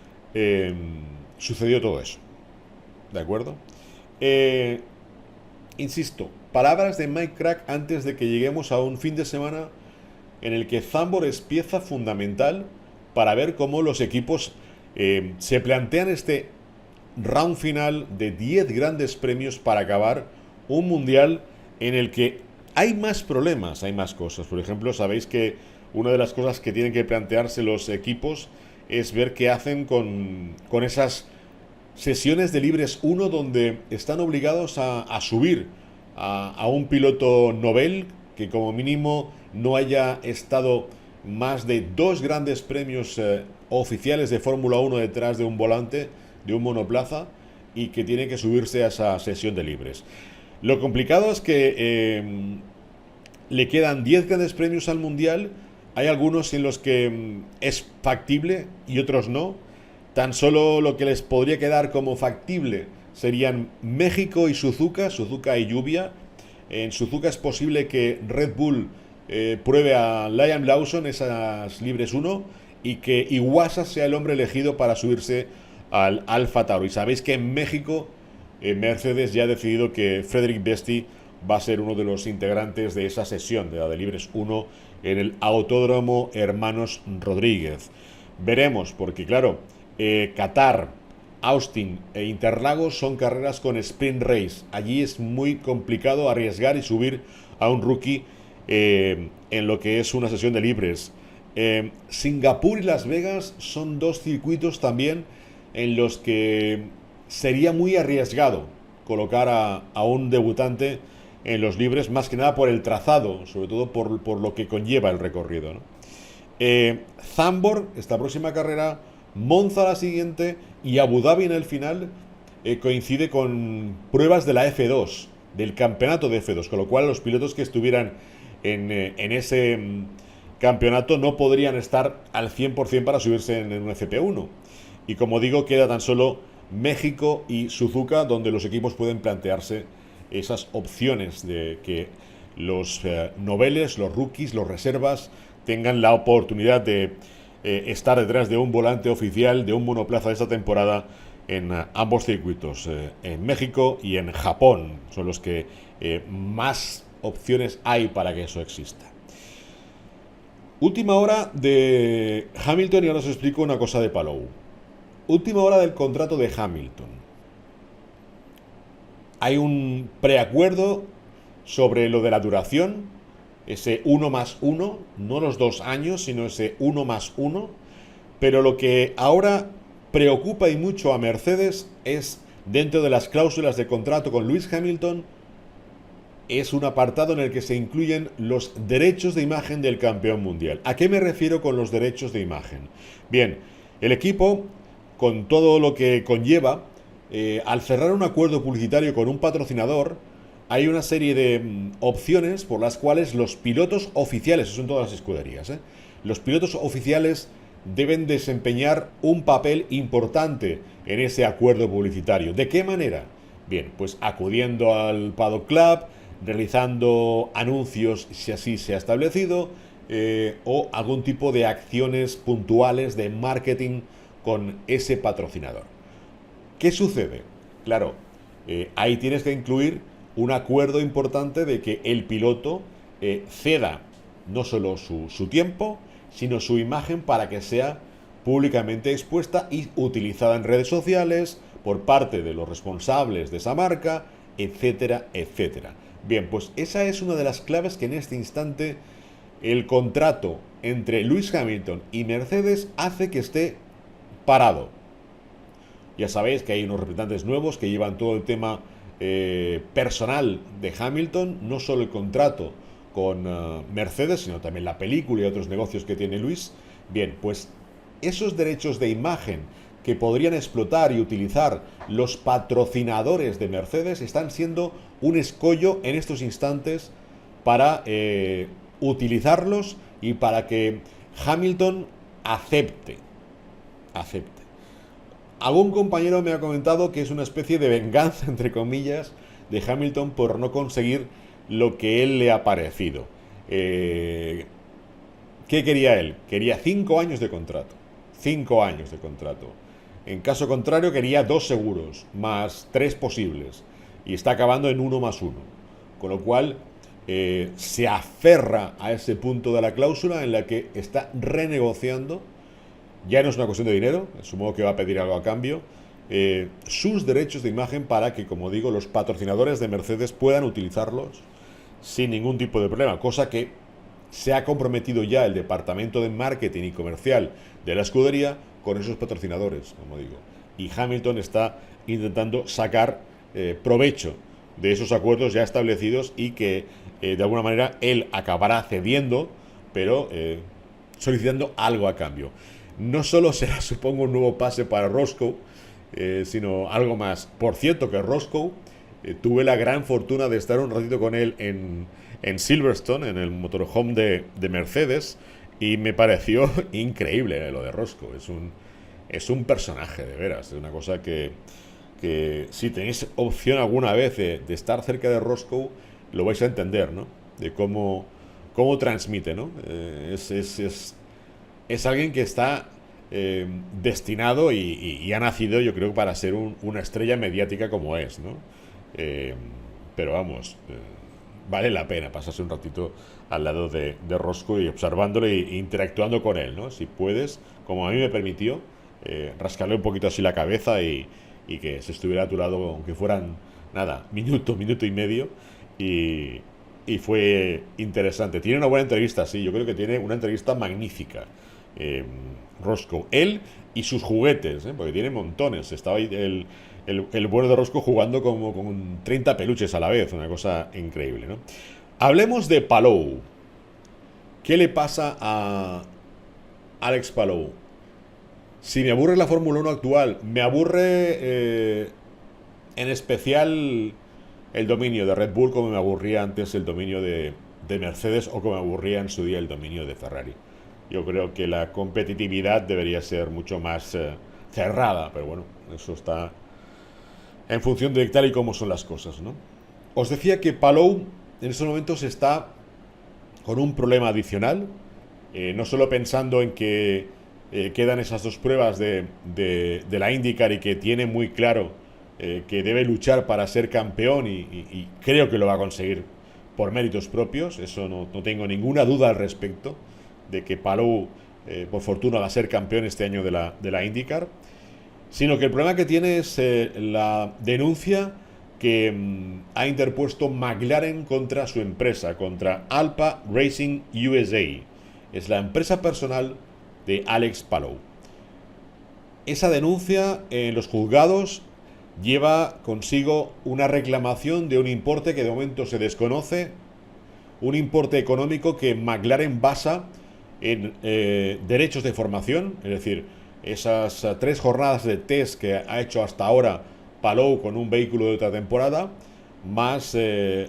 sucedió todo eso. ¿De acuerdo? Insisto, palabras de Mike Krack antes de que lleguemos a un fin de semana en el que Zandvoort es pieza fundamental para ver cómo los equipos se plantean este round final de 10 grandes premios para acabar un mundial en el que hay más problemas, hay más cosas. Por ejemplo, sabéis que una de las cosas que tienen que plantearse los equipos es ver qué hacen con esas sesiones de libres 1 donde están obligados a subir a un piloto novel que como mínimo no haya estado más de 2 grandes premios oficiales de Fórmula 1 detrás de un volante, de un monoplaza, y que tiene que subirse a esa sesión de libres. Lo complicado es que le quedan 10 grandes premios al Mundial. Hay algunos en los que es factible y otros no. Tan solo lo que les podría quedar como factible serían México y Suzuka, Suzuka y lluvia. En Suzuka es posible que Red Bull pruebe a Liam Lawson esas libres 1 y que Iwasa sea el hombre elegido para subirse al Alfa Tauri. Sabéis que en México Mercedes ya ha decidido que Frederic Besti va a ser uno de los integrantes de esa sesión de la de libres 1 en el Autódromo Hermanos Rodríguez. Veremos, porque claro, Qatar, Austin e Interlagos son carreras con sprint race. Allí es muy complicado arriesgar y subir a un rookie en lo que es una sesión de libres. Singapur y Las Vegas son dos circuitos también en los que sería muy arriesgado colocar a un debutante en los libres, más que nada por el trazado, sobre todo por lo que conlleva el recorrido, ¿no? Zandvoort, esta próxima carrera, Monza la siguiente y Abu Dhabi en el final coincide con pruebas de la F2, del campeonato de F2, con lo cual los pilotos que estuvieran en ese campeonato no podrían estar al 100% para subirse en un FP1. Y como digo, queda tan solo México y Suzuka, donde los equipos pueden plantearse esas opciones de que los noveles, los rookies, los reservas tengan la oportunidad de estar detrás de un volante oficial, de un monoplaza de esta temporada en ambos circuitos, en México y en Japón. Son los que más opciones hay para que eso exista. Última hora de Hamilton y ahora os explico una cosa de Palou. Última hora del contrato de Hamilton. Hay un preacuerdo sobre lo de la duración, ese 1+1, no los 2 años, sino ese 1+1. Pero lo que ahora preocupa y mucho a Mercedes es, dentro de las cláusulas de contrato con Lewis Hamilton, es un apartado en el que se incluyen los derechos de imagen del campeón mundial. ¿A qué me refiero con los derechos de imagen? Bien, el equipo, con todo lo que conlleva, al cerrar un acuerdo publicitario con un patrocinador, hay una serie de opciones por las cuales los pilotos oficiales, eso en todas las escuderías, los pilotos oficiales deben desempeñar un papel importante en ese acuerdo publicitario. ¿De qué manera? Bien, pues acudiendo al Paddock Club, realizando anuncios si así se ha establecido, o algún tipo de acciones puntuales de marketing con ese patrocinador. ¿Qué sucede? Claro, ahí tienes que incluir un acuerdo importante de que el piloto ceda no solo su tiempo, sino su imagen para que sea públicamente expuesta y utilizada en redes sociales por parte de los responsables de esa marca, etcétera, etcétera. Bien, pues esa es una de las claves que en este instante el contrato entre Lewis Hamilton y Mercedes hace que esté parado. Ya sabéis que hay unos representantes nuevos que llevan todo el tema personal de Hamilton, no solo el contrato con Mercedes, sino también la película y otros negocios que tiene Lewis. Bien, pues esos derechos de imagen que podrían explotar y utilizar los patrocinadores de Mercedes están siendo un escollo en estos instantes para utilizarlos y para que Hamilton acepte. Algún compañero me ha comentado que es una especie de venganza, entre comillas, de Hamilton por no conseguir lo que él le ha parecido. ¿Qué quería él? Quería 5 años de contrato. 5 años de contrato. En caso contrario, quería 2 seguros, más 3 posibles. Y está acabando en 1+1. Con lo cual, se aferra a ese punto de la cláusula en la que está renegociando. Ya no es una cuestión de dinero, supongo que va a pedir algo a cambio, sus derechos de imagen para que, como digo, los patrocinadores de Mercedes puedan utilizarlos sin ningún tipo de problema, cosa que se ha comprometido ya el departamento de marketing y comercial de la escudería con esos patrocinadores, como digo. Y Hamilton está intentando sacar provecho de esos acuerdos ya establecidos y que de alguna manera él acabará cediendo, pero solicitando algo a cambio. No solo será, supongo, un nuevo pase para Roscoe, sino algo más. Por cierto, que Roscoe tuve la gran fortuna de estar un ratito con él en Silverstone, en el motorhome de Mercedes, y me pareció increíble lo de Roscoe. Es un personaje, de veras. Es una cosa que si tenéis opción alguna vez de estar cerca de Roscoe, lo vais a entender, ¿no? De cómo transmite, ¿no? Es alguien que está destinado y ha nacido, yo creo, para ser una estrella mediática como es, ¿no? Pero vamos, vale la pena pasarse un ratito al lado de Roscoe y observándolo e interactuando con él, ¿no? Si puedes, como a mí me permitió, rascarle un poquito así la cabeza y que se estuviera a tu lado, aunque fueran, nada, minuto y medio, y fue interesante. Tiene una buena entrevista, sí, yo creo que tiene una entrevista magnífica. Roscoe, él y sus juguetes, porque tiene montones. Estaba ahí el bueno de Roscoe jugando como con 30 peluches a la vez, una cosa increíble, ¿no? Hablemos de Palou. ¿Qué le pasa a Alex Palou? Si me aburre la Fórmula 1 actual, me aburre en especial el dominio de Red Bull, como me aburría antes el dominio de Mercedes, o como me aburría en su día el dominio de Ferrari. Yo creo que la competitividad debería ser mucho más cerrada, pero bueno, eso está en función de tal y como son las cosas, ¿no? Os decía que Palou en estos momentos está con un problema adicional, no solo pensando en que quedan esas dos pruebas de la IndyCar y que tiene muy claro que debe luchar para ser campeón y creo que lo va a conseguir por méritos propios, eso no tengo ninguna duda al respecto, de que Palou, por fortuna, va a ser campeón este año de la IndyCar, sino que el problema que tiene es la denuncia que ha interpuesto McLaren contra su empresa, contra Alpa Racing USA. Es la empresa personal de Alex Palou. Esa denuncia en los juzgados lleva consigo una reclamación de un importe que de momento se desconoce, un importe económico que McLaren basa en derechos de formación, es decir, esas 3 jornadas de test que ha hecho hasta ahora Palou con un vehículo de otra temporada, más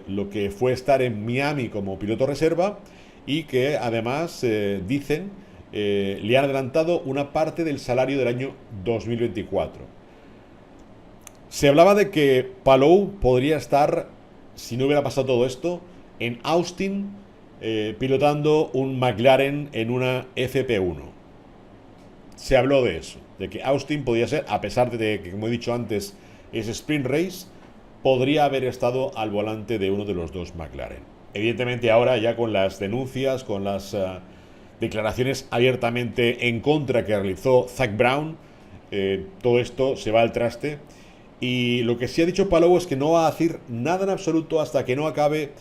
lo que fue estar en Miami como piloto reserva, y que además dicen le han adelantado una parte del salario del año 2024. Se hablaba de que Palou podría estar, si no hubiera pasado todo esto, en Austin pilotando un McLaren en una FP1. Se habló de eso, de que Austin podía ser, a pesar de que, como he dicho antes, es sprint race, podría haber estado al volante de uno de los dos McLaren. Evidentemente ahora, ya con las denuncias, con las declaraciones abiertamente en contra que realizó Zak Brown, todo esto se va al traste. Y lo que sí ha dicho Palou es que no va a decir nada en absoluto hasta que no acabe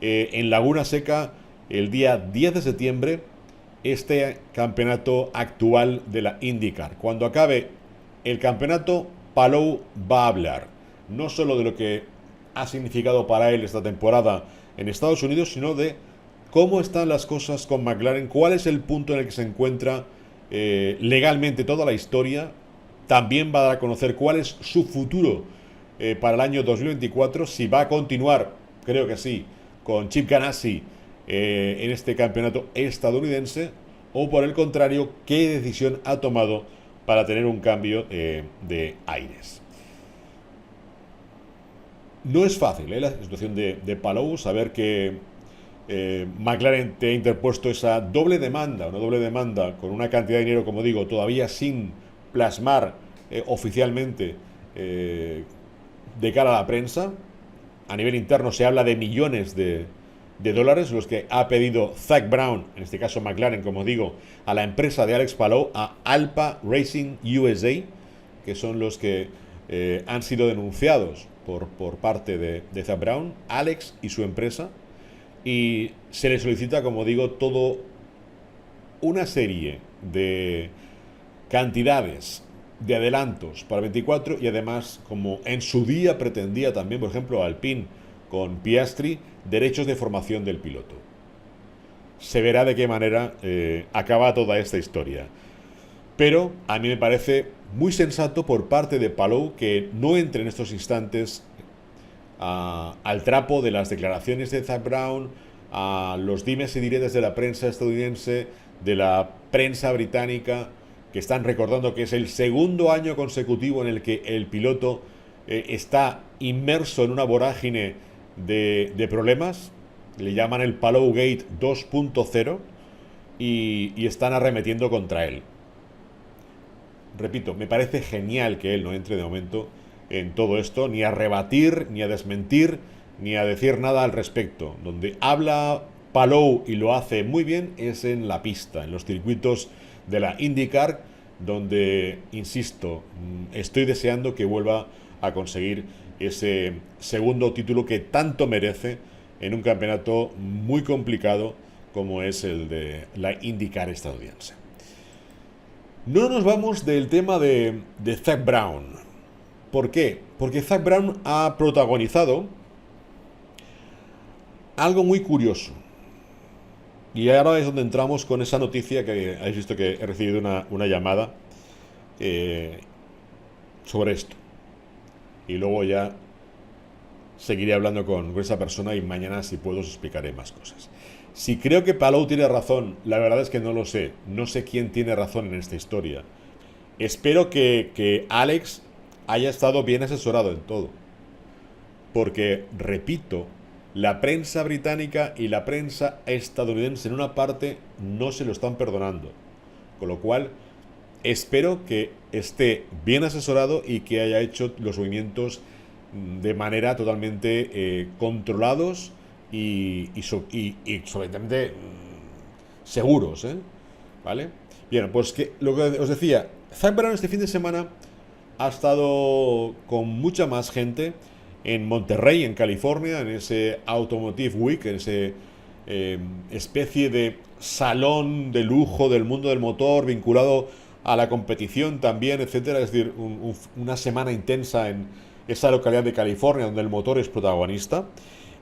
en Laguna Seca el día 10 de septiembre este campeonato actual de la IndyCar. Cuando acabe el campeonato, Palou va a hablar no solo de lo que ha significado para él esta temporada en Estados Unidos, sino de cómo están las cosas con McLaren, cuál es el punto en el que se encuentra legalmente toda la historia. También va a dar a conocer cuál es su futuro para el año 2024, si va a continuar, creo que sí, con Chip Ganassi en este campeonato estadounidense, o por el contrario, qué decisión ha tomado para tener un cambio de aires. No es fácil la situación de Palou, saber que McLaren te ha interpuesto esa doble demanda, una doble demanda con una cantidad de dinero, como digo, todavía sin plasmar oficialmente de cara a la prensa. A nivel interno se habla de millones de dólares, los que ha pedido Zak Brown, en este caso McLaren, como digo, a la empresa de Alex Palou, a Alpa Racing USA, que son los que han sido denunciados por parte de Zak Brown, Alex y su empresa, y se le solicita, como digo, todo una serie de cantidades de adelantos para 24, y además, como en su día pretendía también, por ejemplo, Alpine con Piastri, derechos de formación del piloto. Se verá de qué manera acaba toda esta historia. Pero a mí me parece muy sensato por parte de Palou que no entre en estos instantes al trapo de las declaraciones de Zak Brown, a los dimes y diretes de la prensa estadounidense, de la prensa británica, que están recordando que es el segundo año consecutivo en el que el piloto está inmerso en una vorágine de problemas. Le llaman el Palou-Gate 2.0 y están arremetiendo contra él. Repito, me parece genial que él no entre de momento en todo esto, ni a rebatir, ni a desmentir, ni a decir nada al respecto. Donde habla Palou y lo hace muy bien es en la pista, en los circuitos de la IndyCar, donde, insisto, estoy deseando que vuelva a conseguir ese segundo título que tanto merece en un campeonato muy complicado como es el de la IndyCar estadounidense. No nos vamos del tema de Zak Brown. ¿Por qué? Porque Zak Brown ha protagonizado algo muy curioso. Y ahora es donde entramos con esa noticia que habéis visto que he recibido una llamada sobre esto. Y luego ya seguiré hablando con esa persona y mañana, si puedo, os explicaré más cosas. Si creo que Palou tiene razón, la verdad es que no lo sé. No sé quién tiene razón en esta historia. Espero que Alex haya estado bien asesorado en todo. Porque, repito, la prensa británica y la prensa estadounidense en una parte no se lo están perdonando. Con lo cual, espero que esté bien asesorado y que haya hecho los movimientos de manera totalmente controlados y sobre todo seguros, ¿vale? Bien, pues que lo que os decía, Zak Brown este fin de semana ha estado con mucha más gente en Monterrey, en California, en ese Automotive Week, en ese especie de salón de lujo del mundo del motor vinculado a la competición también, etcétera. Es decir, una semana intensa en esa localidad de California donde el motor es protagonista.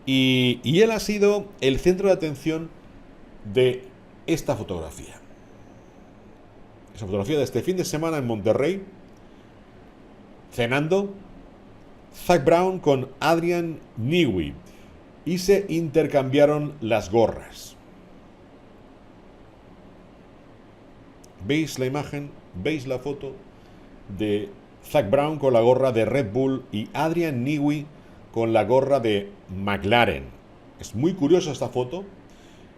Y él ha sido el centro de atención de esta fotografía. Esa fotografía de este fin de semana en Monterrey, cenando, Zak Brown con Adrian Newey, y se intercambiaron las gorras. ¿Veis la imagen? ¿Veis la foto de Zak Brown con la gorra de Red Bull y Adrian Newey con la gorra de McLaren? Es muy curiosa esta foto.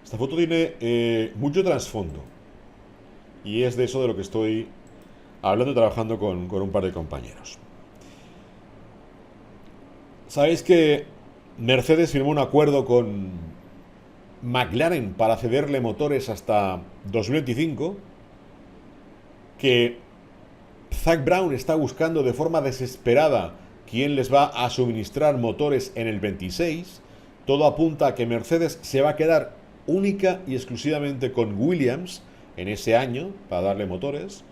Esta foto tiene mucho trasfondo. Y es de eso de lo que estoy hablando y trabajando con un par de compañeros. Sabéis que Mercedes firmó un acuerdo con McLaren para cederle motores hasta 2025. Que Zak Brown está buscando de forma desesperada quién les va a suministrar motores en el 26. Todo apunta a que Mercedes se va a quedar única y exclusivamente con Williams en ese año para darle motores.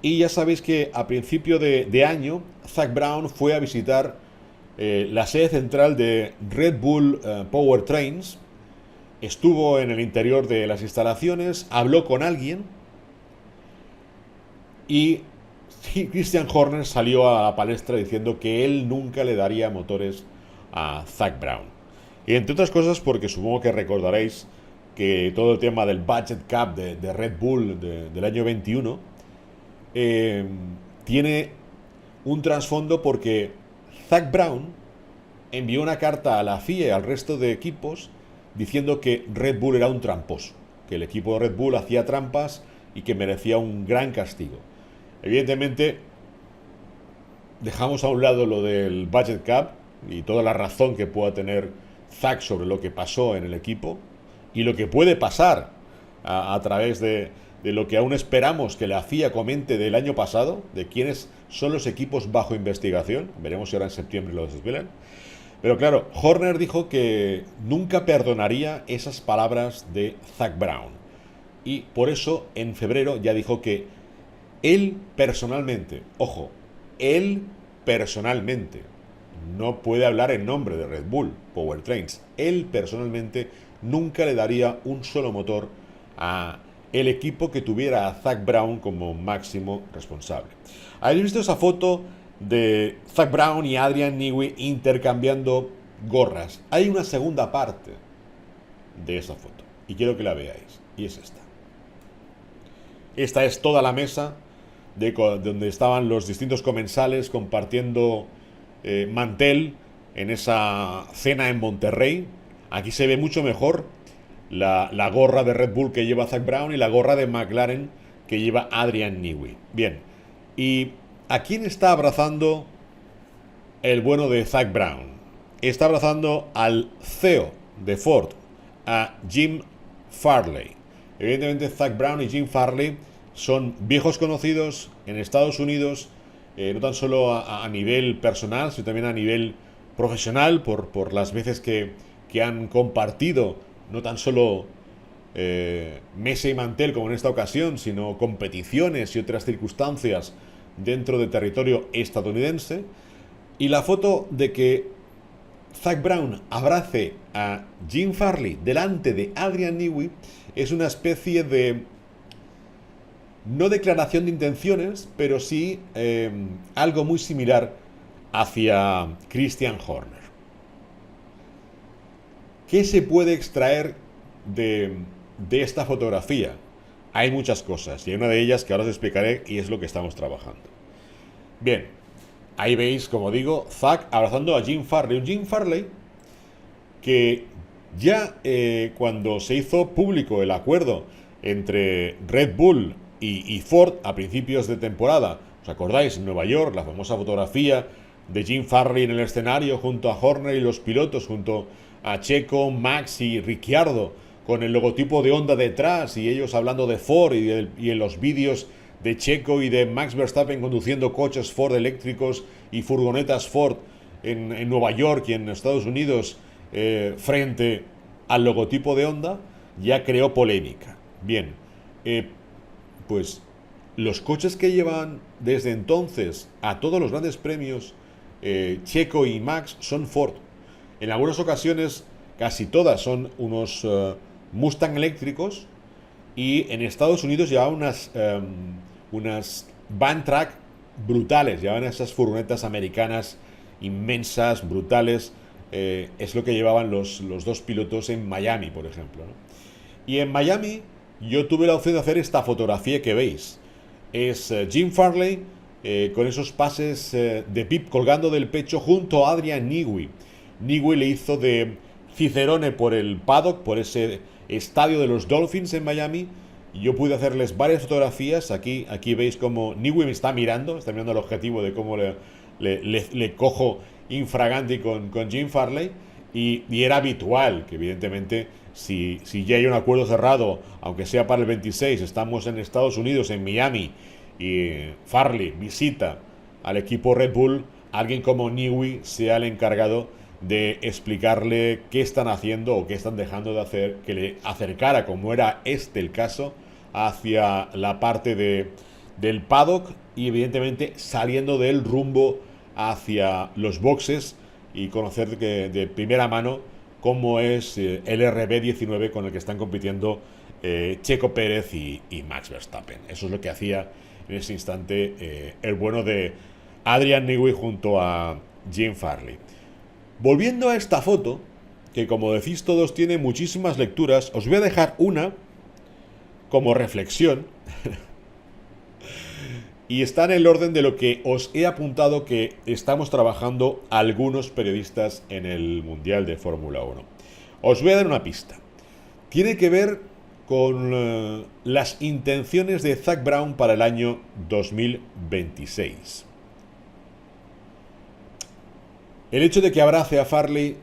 Y ya sabéis que a principio de año Zak Brown fue a visitar la sede central de Red Bull Powertrains. Estuvo en el interior de las instalaciones, habló con alguien y Christian Horner salió a la palestra diciendo que él nunca le daría motores a Zak Brown. Y entre otras cosas porque supongo que recordaréis que todo el tema del budget cap de Red Bull del año 21 tiene un trasfondo porque Zak Brown envió una carta a la FIA y al resto de equipos diciendo que Red Bull era un tramposo, que el equipo de Red Bull hacía trampas y que merecía un gran castigo. Evidentemente, dejamos a un lado lo del budget cap y toda la razón que pueda tener Zak sobre lo que pasó en el equipo y lo que puede pasar a través de lo que aún esperamos que la FIA comente del año pasado, de quiénes son los equipos bajo investigación. Veremos si ahora en septiembre lo desvelan. Pero claro, Horner dijo que nunca perdonaría esas palabras de Zak Brown. Y por eso en febrero ya dijo que él personalmente, ojo, él personalmente, no puede hablar en nombre de Red Bull Powertrains, él personalmente nunca le daría un solo motor a el equipo que tuviera a Zak Brown como máximo responsable. ¿Habéis visto esa foto de Zac Brown y Adrian Newey intercambiando gorras. Hay una segunda parte de esa foto y quiero que la veáis, y es esta. Esta es toda la mesa de donde estaban los distintos comensales compartiendo mantel en esa cena en Monterrey. Aquí se ve mucho mejor la gorra de Red Bull que lleva Zac Brown y la gorra de McLaren que lleva Adrian Newey. Bien, ¿y a quién está abrazando el bueno de Zac Brown? Está abrazando al CEO de Ford, a Jim Farley. Evidentemente Zac Brown y Jim Farley son viejos conocidos en Estados Unidos, no tan solo a nivel personal, sino también a nivel profesional, por las veces que han compartido no tan solo mesa y mantel como en esta ocasión, sino competiciones y otras circunstancias dentro del territorio estadounidense. Y la foto de que Zac Brown abrace a Jim Farley delante de Adrian Newey es una especie de, no declaración de intenciones, pero sí algo muy similar hacia Christian Horner. ¿Qué se puede extraer de esta fotografía? Hay muchas cosas y hay una de ellas que ahora os explicaré y es lo que estamos trabajando. Bien, ahí veis, como digo, Zac abrazando a Jim Farley. Un Jim Farley que ya cuando se hizo público el acuerdo entre Red Bull y Ford a principios de temporada, ¿os acordáis? En Nueva York, la famosa fotografía de Jim Farley en el escenario junto a Horner y los pilotos, junto a Checo, Max y Ricciardo, con el logotipo de Honda detrás y ellos hablando de Ford y en los vídeos de Checo y de Max Verstappen conduciendo coches Ford eléctricos y furgonetas Ford en Nueva York y en Estados Unidos frente al logotipo de Honda, ya creó polémica. Bien, pues los coches que llevan desde entonces a todos los grandes premios Checo y Max son Ford. En algunas ocasiones, casi todas son unos Mustang eléctricos, y en Estados Unidos llevaban unas Van Track brutales, llevaban esas furgonetas americanas inmensas, brutales. Es lo que llevaban los dos pilotos en Miami, por ejemplo, ¿no? Y en Miami yo tuve la opción de hacer esta fotografía que veis. Es Jim Farley con esos pases de pip colgando del pecho junto a Adrian Newey. Newey le hizo de cicerone por el paddock, por ese estadio de los Dolphins en Miami. Y yo pude hacerles varias fotografías. Aquí veis cómo Newey me está mirando el objetivo de cómo le cojo infraganti con Jim Farley. Y era habitual que, evidentemente, si ya hay un acuerdo cerrado, aunque sea para el 26, estamos en Estados Unidos, en Miami, y Farley visita al equipo Red Bull, alguien como Newey sea el encargado de explicarle qué están haciendo o qué están dejando de hacer, que le acercara, como era el caso, hacia la parte del paddock y evidentemente saliendo del rumbo hacia los boxes y conocer de primera mano cómo es el RB19 con el que están compitiendo Checo Pérez y Max Verstappen. Eso es lo que hacía en ese instante el bueno de Adrian Newey junto a Jim Farley. Volviendo a esta foto, que como decís todos tiene muchísimas lecturas, os voy a dejar una como reflexión y está en el orden de lo que os he apuntado que estamos trabajando algunos periodistas en el Mundial de Fórmula 1. Os voy a dar una pista. Tiene que ver con las intenciones de Zac Brown para el año 2026. El hecho de que abrace a Farley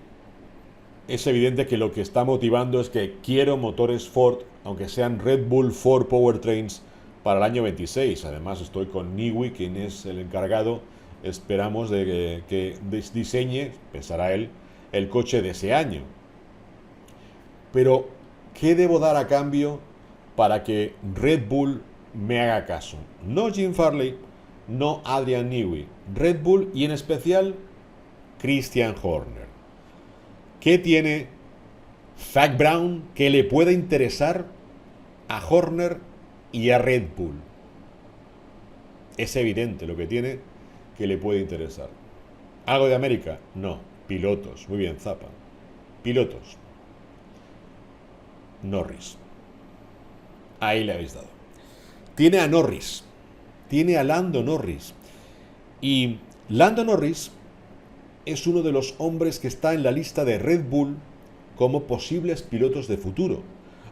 es evidente que lo que está motivando es que quiero motores Ford, aunque sean Red Bull Ford Powertrains, para el año 26. Además estoy con Newey, quien es el encargado, esperamos, de que diseñe, pensará él, el coche de ese año. Pero, ¿qué debo dar a cambio para que Red Bull me haga caso? No Jim Farley, no Adrian Newey, Red Bull y en especial Christian Horner. ¿Qué tiene Zac Brown que le pueda interesar a Horner y a Red Bull? Es evidente lo que tiene, que le puede interesar. ¿Algo de América? No. Pilotos. Muy bien, Zapa. Pilotos. Norris. Ahí le habéis dado. Tiene a Norris. Tiene a Lando Norris. Y Lando Norris es uno de los hombres que está en la lista de Red Bull como posibles pilotos de futuro,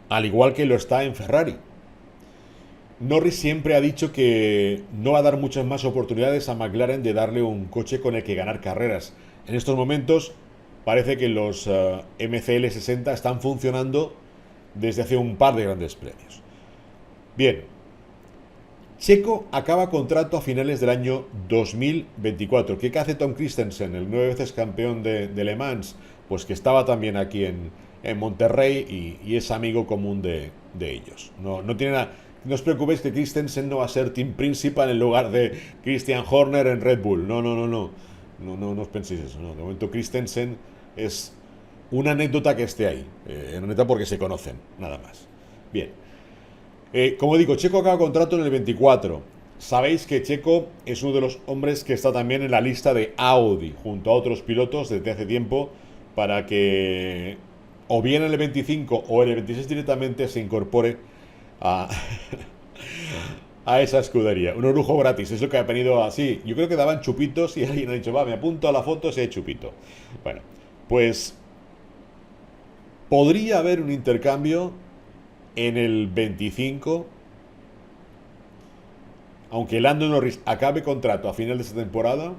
al igual que lo está en Ferrari. Norris siempre ha dicho que no va a dar muchas más oportunidades a McLaren de darle un coche con el que ganar carreras. En estos momentos parece que los MCL 60 están funcionando desde hace un par de grandes premios. Bien, Checo acaba contrato a finales del año 2024. ¿Qué hace Tom Christensen, el 9 veces campeón de Le Mans? Pues que estaba también aquí en Monterrey y es amigo común de ellos. No tiene nada. No os preocupéis que Christensen no va a ser team principal en lugar de Christian Horner en Red Bull. No os penséis eso. No. De momento Christensen es una anécdota que esté ahí. Una anécdota porque se conocen, nada más. Bien. Como digo, Checo acaba contrato en el 24. Sabéis que Checo es uno de los hombres que está también en la lista de Audi, junto a otros pilotos desde hace tiempo, para que o bien en el 25 o en el 26 directamente se incorpore a esa escudería. Un lujo gratis, es lo que ha venido así. Yo creo que daban chupitos y alguien ha dicho, va, me apunto a la foto si hay chupito. Bueno, pues podría haber un intercambio en el 25, aunque Lando Norris acabe contrato a final de esta temporada,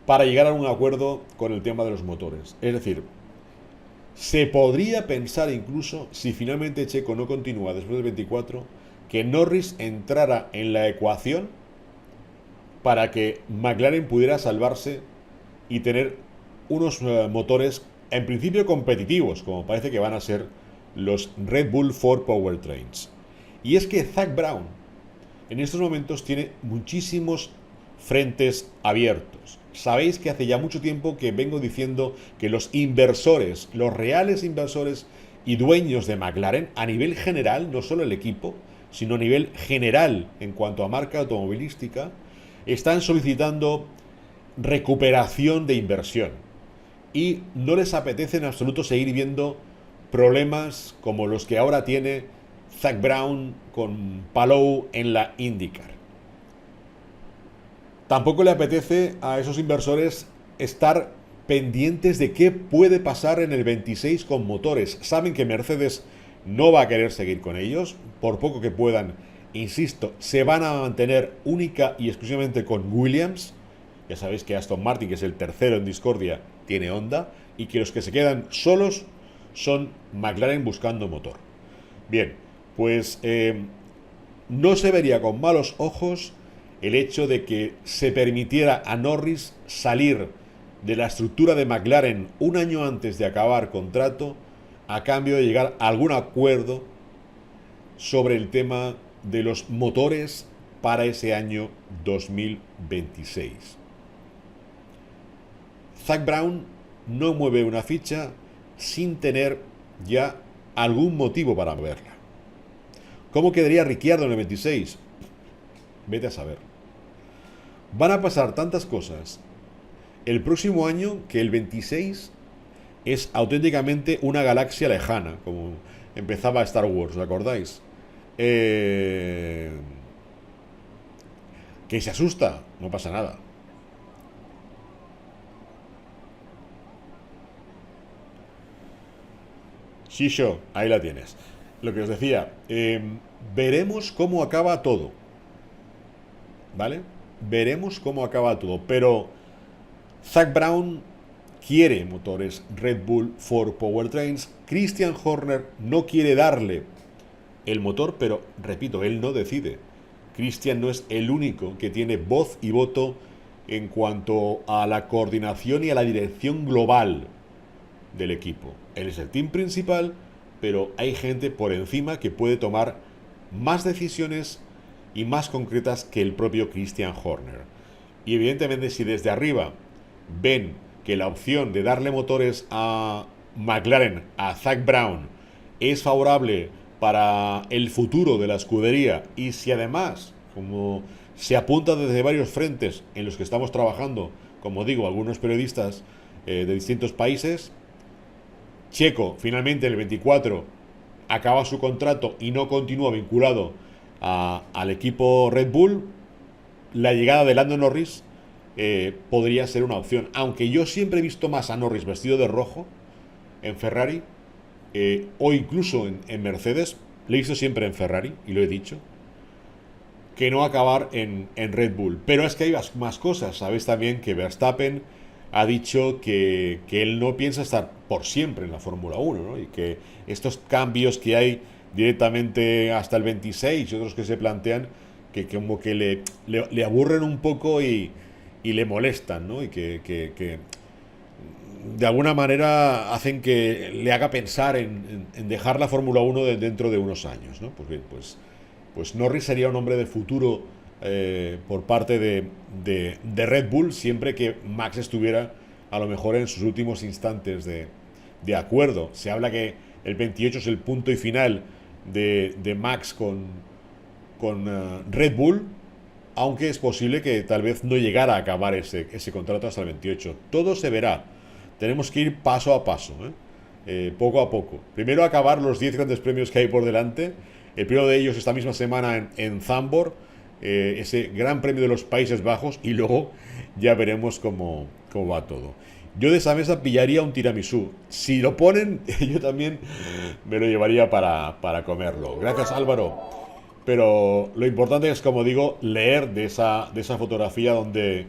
para llegar a un acuerdo con el tema de los motores. Es decir, se podría pensar incluso, si finalmente Checo no continúa después del 24, que Norris entrara en la ecuación para que McLaren pudiera salvarse y tener unos motores en principio competitivos, como parece que van a ser los Red Bull 4 Powertrains. Y es que Zak Brown en estos momentos tiene muchísimos frentes abiertos. Sabéis que hace ya mucho tiempo que vengo diciendo que los inversores, los reales inversores y dueños de McLaren, a nivel general, no solo el equipo, sino a nivel general en cuanto a marca automovilística, están solicitando recuperación de inversión. Y no les apetece en absoluto seguir viendo problemas como los que ahora tiene Zak Brown con Palou en la IndyCar. Tampoco le apetece a esos inversores estar pendientes de qué puede pasar en el 26 con motores. Saben que Mercedes no va a querer seguir con ellos, por poco que puedan, insisto, se van a mantener única y exclusivamente con Williams. Ya sabéis que Aston Martin, que es el tercero en discordia, tiene Honda, y que los que se quedan solos son McLaren buscando motor. Bien, pues no se vería con malos ojos el hecho de que se permitiera a Norris salir de la estructura de McLaren un año antes de acabar contrato, a cambio de llegar a algún acuerdo sobre el tema de los motores para ese año 2026. Zak Brown no mueve una ficha sin tener ya algún motivo para moverla. ¿Cómo quedaría Ricciardo en el 26? Vete a saber. Van a pasar tantas cosas el próximo año que el 26 es auténticamente una galaxia lejana, como empezaba Star Wars, ¿os acordáis? Que se asusta, no pasa nada. Shisho, ahí la tienes. Lo que os decía, veremos cómo acaba todo, ¿vale? Veremos cómo acaba todo, pero Zak Brown quiere motores Red Bull 4 Powertrains. Christian Horner no quiere darle el motor, pero repito, él no decide. Christian no es el único que tiene voz y voto en cuanto a la coordinación y a la dirección global del equipo. Él es el team principal, pero hay gente por encima que puede tomar más decisiones y más concretas que el propio Christian Horner. Y evidentemente, si desde arriba ven que la opción de darle motores a McLaren, a Zak Brown, es favorable para el futuro de la escudería, y si además como se apunta desde varios frentes en los que estamos trabajando, como digo, algunos periodistas de distintos países. Checo finalmente el 24 acaba su contrato y no continúa vinculado al equipo Red Bull. La llegada de Lando Norris podría ser una opción, aunque yo siempre he visto más a Norris vestido de rojo en Ferrari, o incluso en Mercedes. Le he visto siempre en Ferrari, y lo he dicho, que no acabar en Red Bull. Pero es que hay más cosas. Sabes también que Verstappen ha dicho que él no piensa estar por siempre en la Fórmula 1, ¿no? Y que estos cambios que hay directamente hasta el 26 y otros que se plantean, que como que le aburren un poco y le molestan, ¿no? Y que de alguna manera hacen que le haga pensar en dejar la Fórmula 1 dentro de unos años, ¿no? Pues bien, pues Norris sería un hombre de futuro por parte de Red Bull, siempre que Max estuviera a lo mejor en sus últimos instantes de acuerdo. Se habla que el 28 es el punto y final de Max con Red Bull, aunque es posible que tal vez no llegara a acabar ese contrato hasta el 28. Todo se verá. Tenemos que ir paso a paso, poco a poco. Primero acabar los 10 grandes premios que hay por delante. El primero de ellos esta misma semana en Zandvoort, ese gran premio de los Países Bajos, y luego ya veremos cómo va todo. Yo de esa mesa pillaría un tiramisú. Si lo ponen, yo también me lo llevaría para comerlo. Gracias, Álvaro. Pero lo importante es, como digo, leer de esa fotografía donde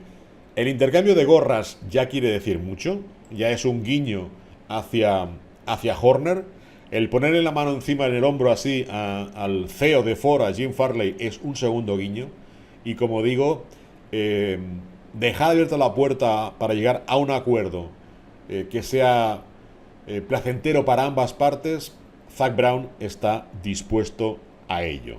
el intercambio de gorras ya quiere decir mucho. Ya es un guiño hacia Horner. El ponerle la mano encima en el hombro así al CEO de Ford, a Jim Farley, es un segundo guiño. Y como digo, dejar abierta la puerta para llegar a un acuerdo que sea placentero para ambas partes. Zak Brown está dispuesto a ello.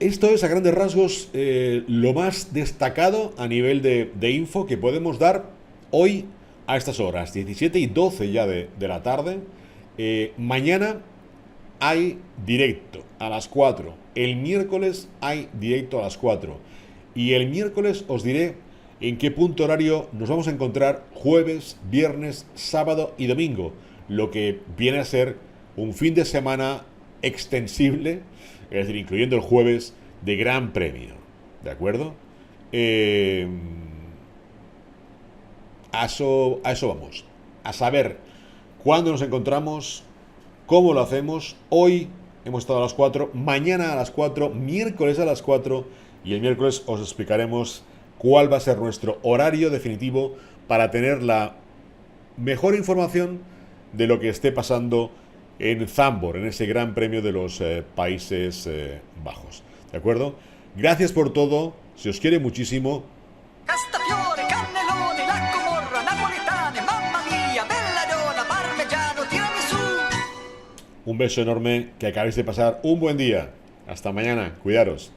Esto es a grandes rasgos lo más destacado a nivel de info que podemos dar hoy a estas horas, 17:12 ya de la tarde. Mañana hay directo a las 4. El miércoles hay directo a las 4. Y el miércoles os diré en qué punto horario nos vamos a encontrar jueves, viernes, sábado y domingo. Lo que viene a ser un fin de semana extensible, es decir, incluyendo el jueves, de Gran Premio. ¿De acuerdo? A eso vamos. A saber cuándo nos encontramos, cómo lo hacemos. Hoy hemos estado a las 4, mañana a las 4, miércoles a las 4, y el miércoles os explicaremos cuál va a ser nuestro horario definitivo para tener la mejor información de lo que esté pasando en Zandvoort, en ese Gran Premio de los Países Bajos. ¿De acuerdo? Gracias por todo, se os quiere muchísimo. Castafiore, cannelloni, la Comorra, napoletane, mamma mia, belladonna, parmigiano, tiramisù. Un beso enorme, que acabéis de pasar un buen día. Hasta mañana, cuidaros.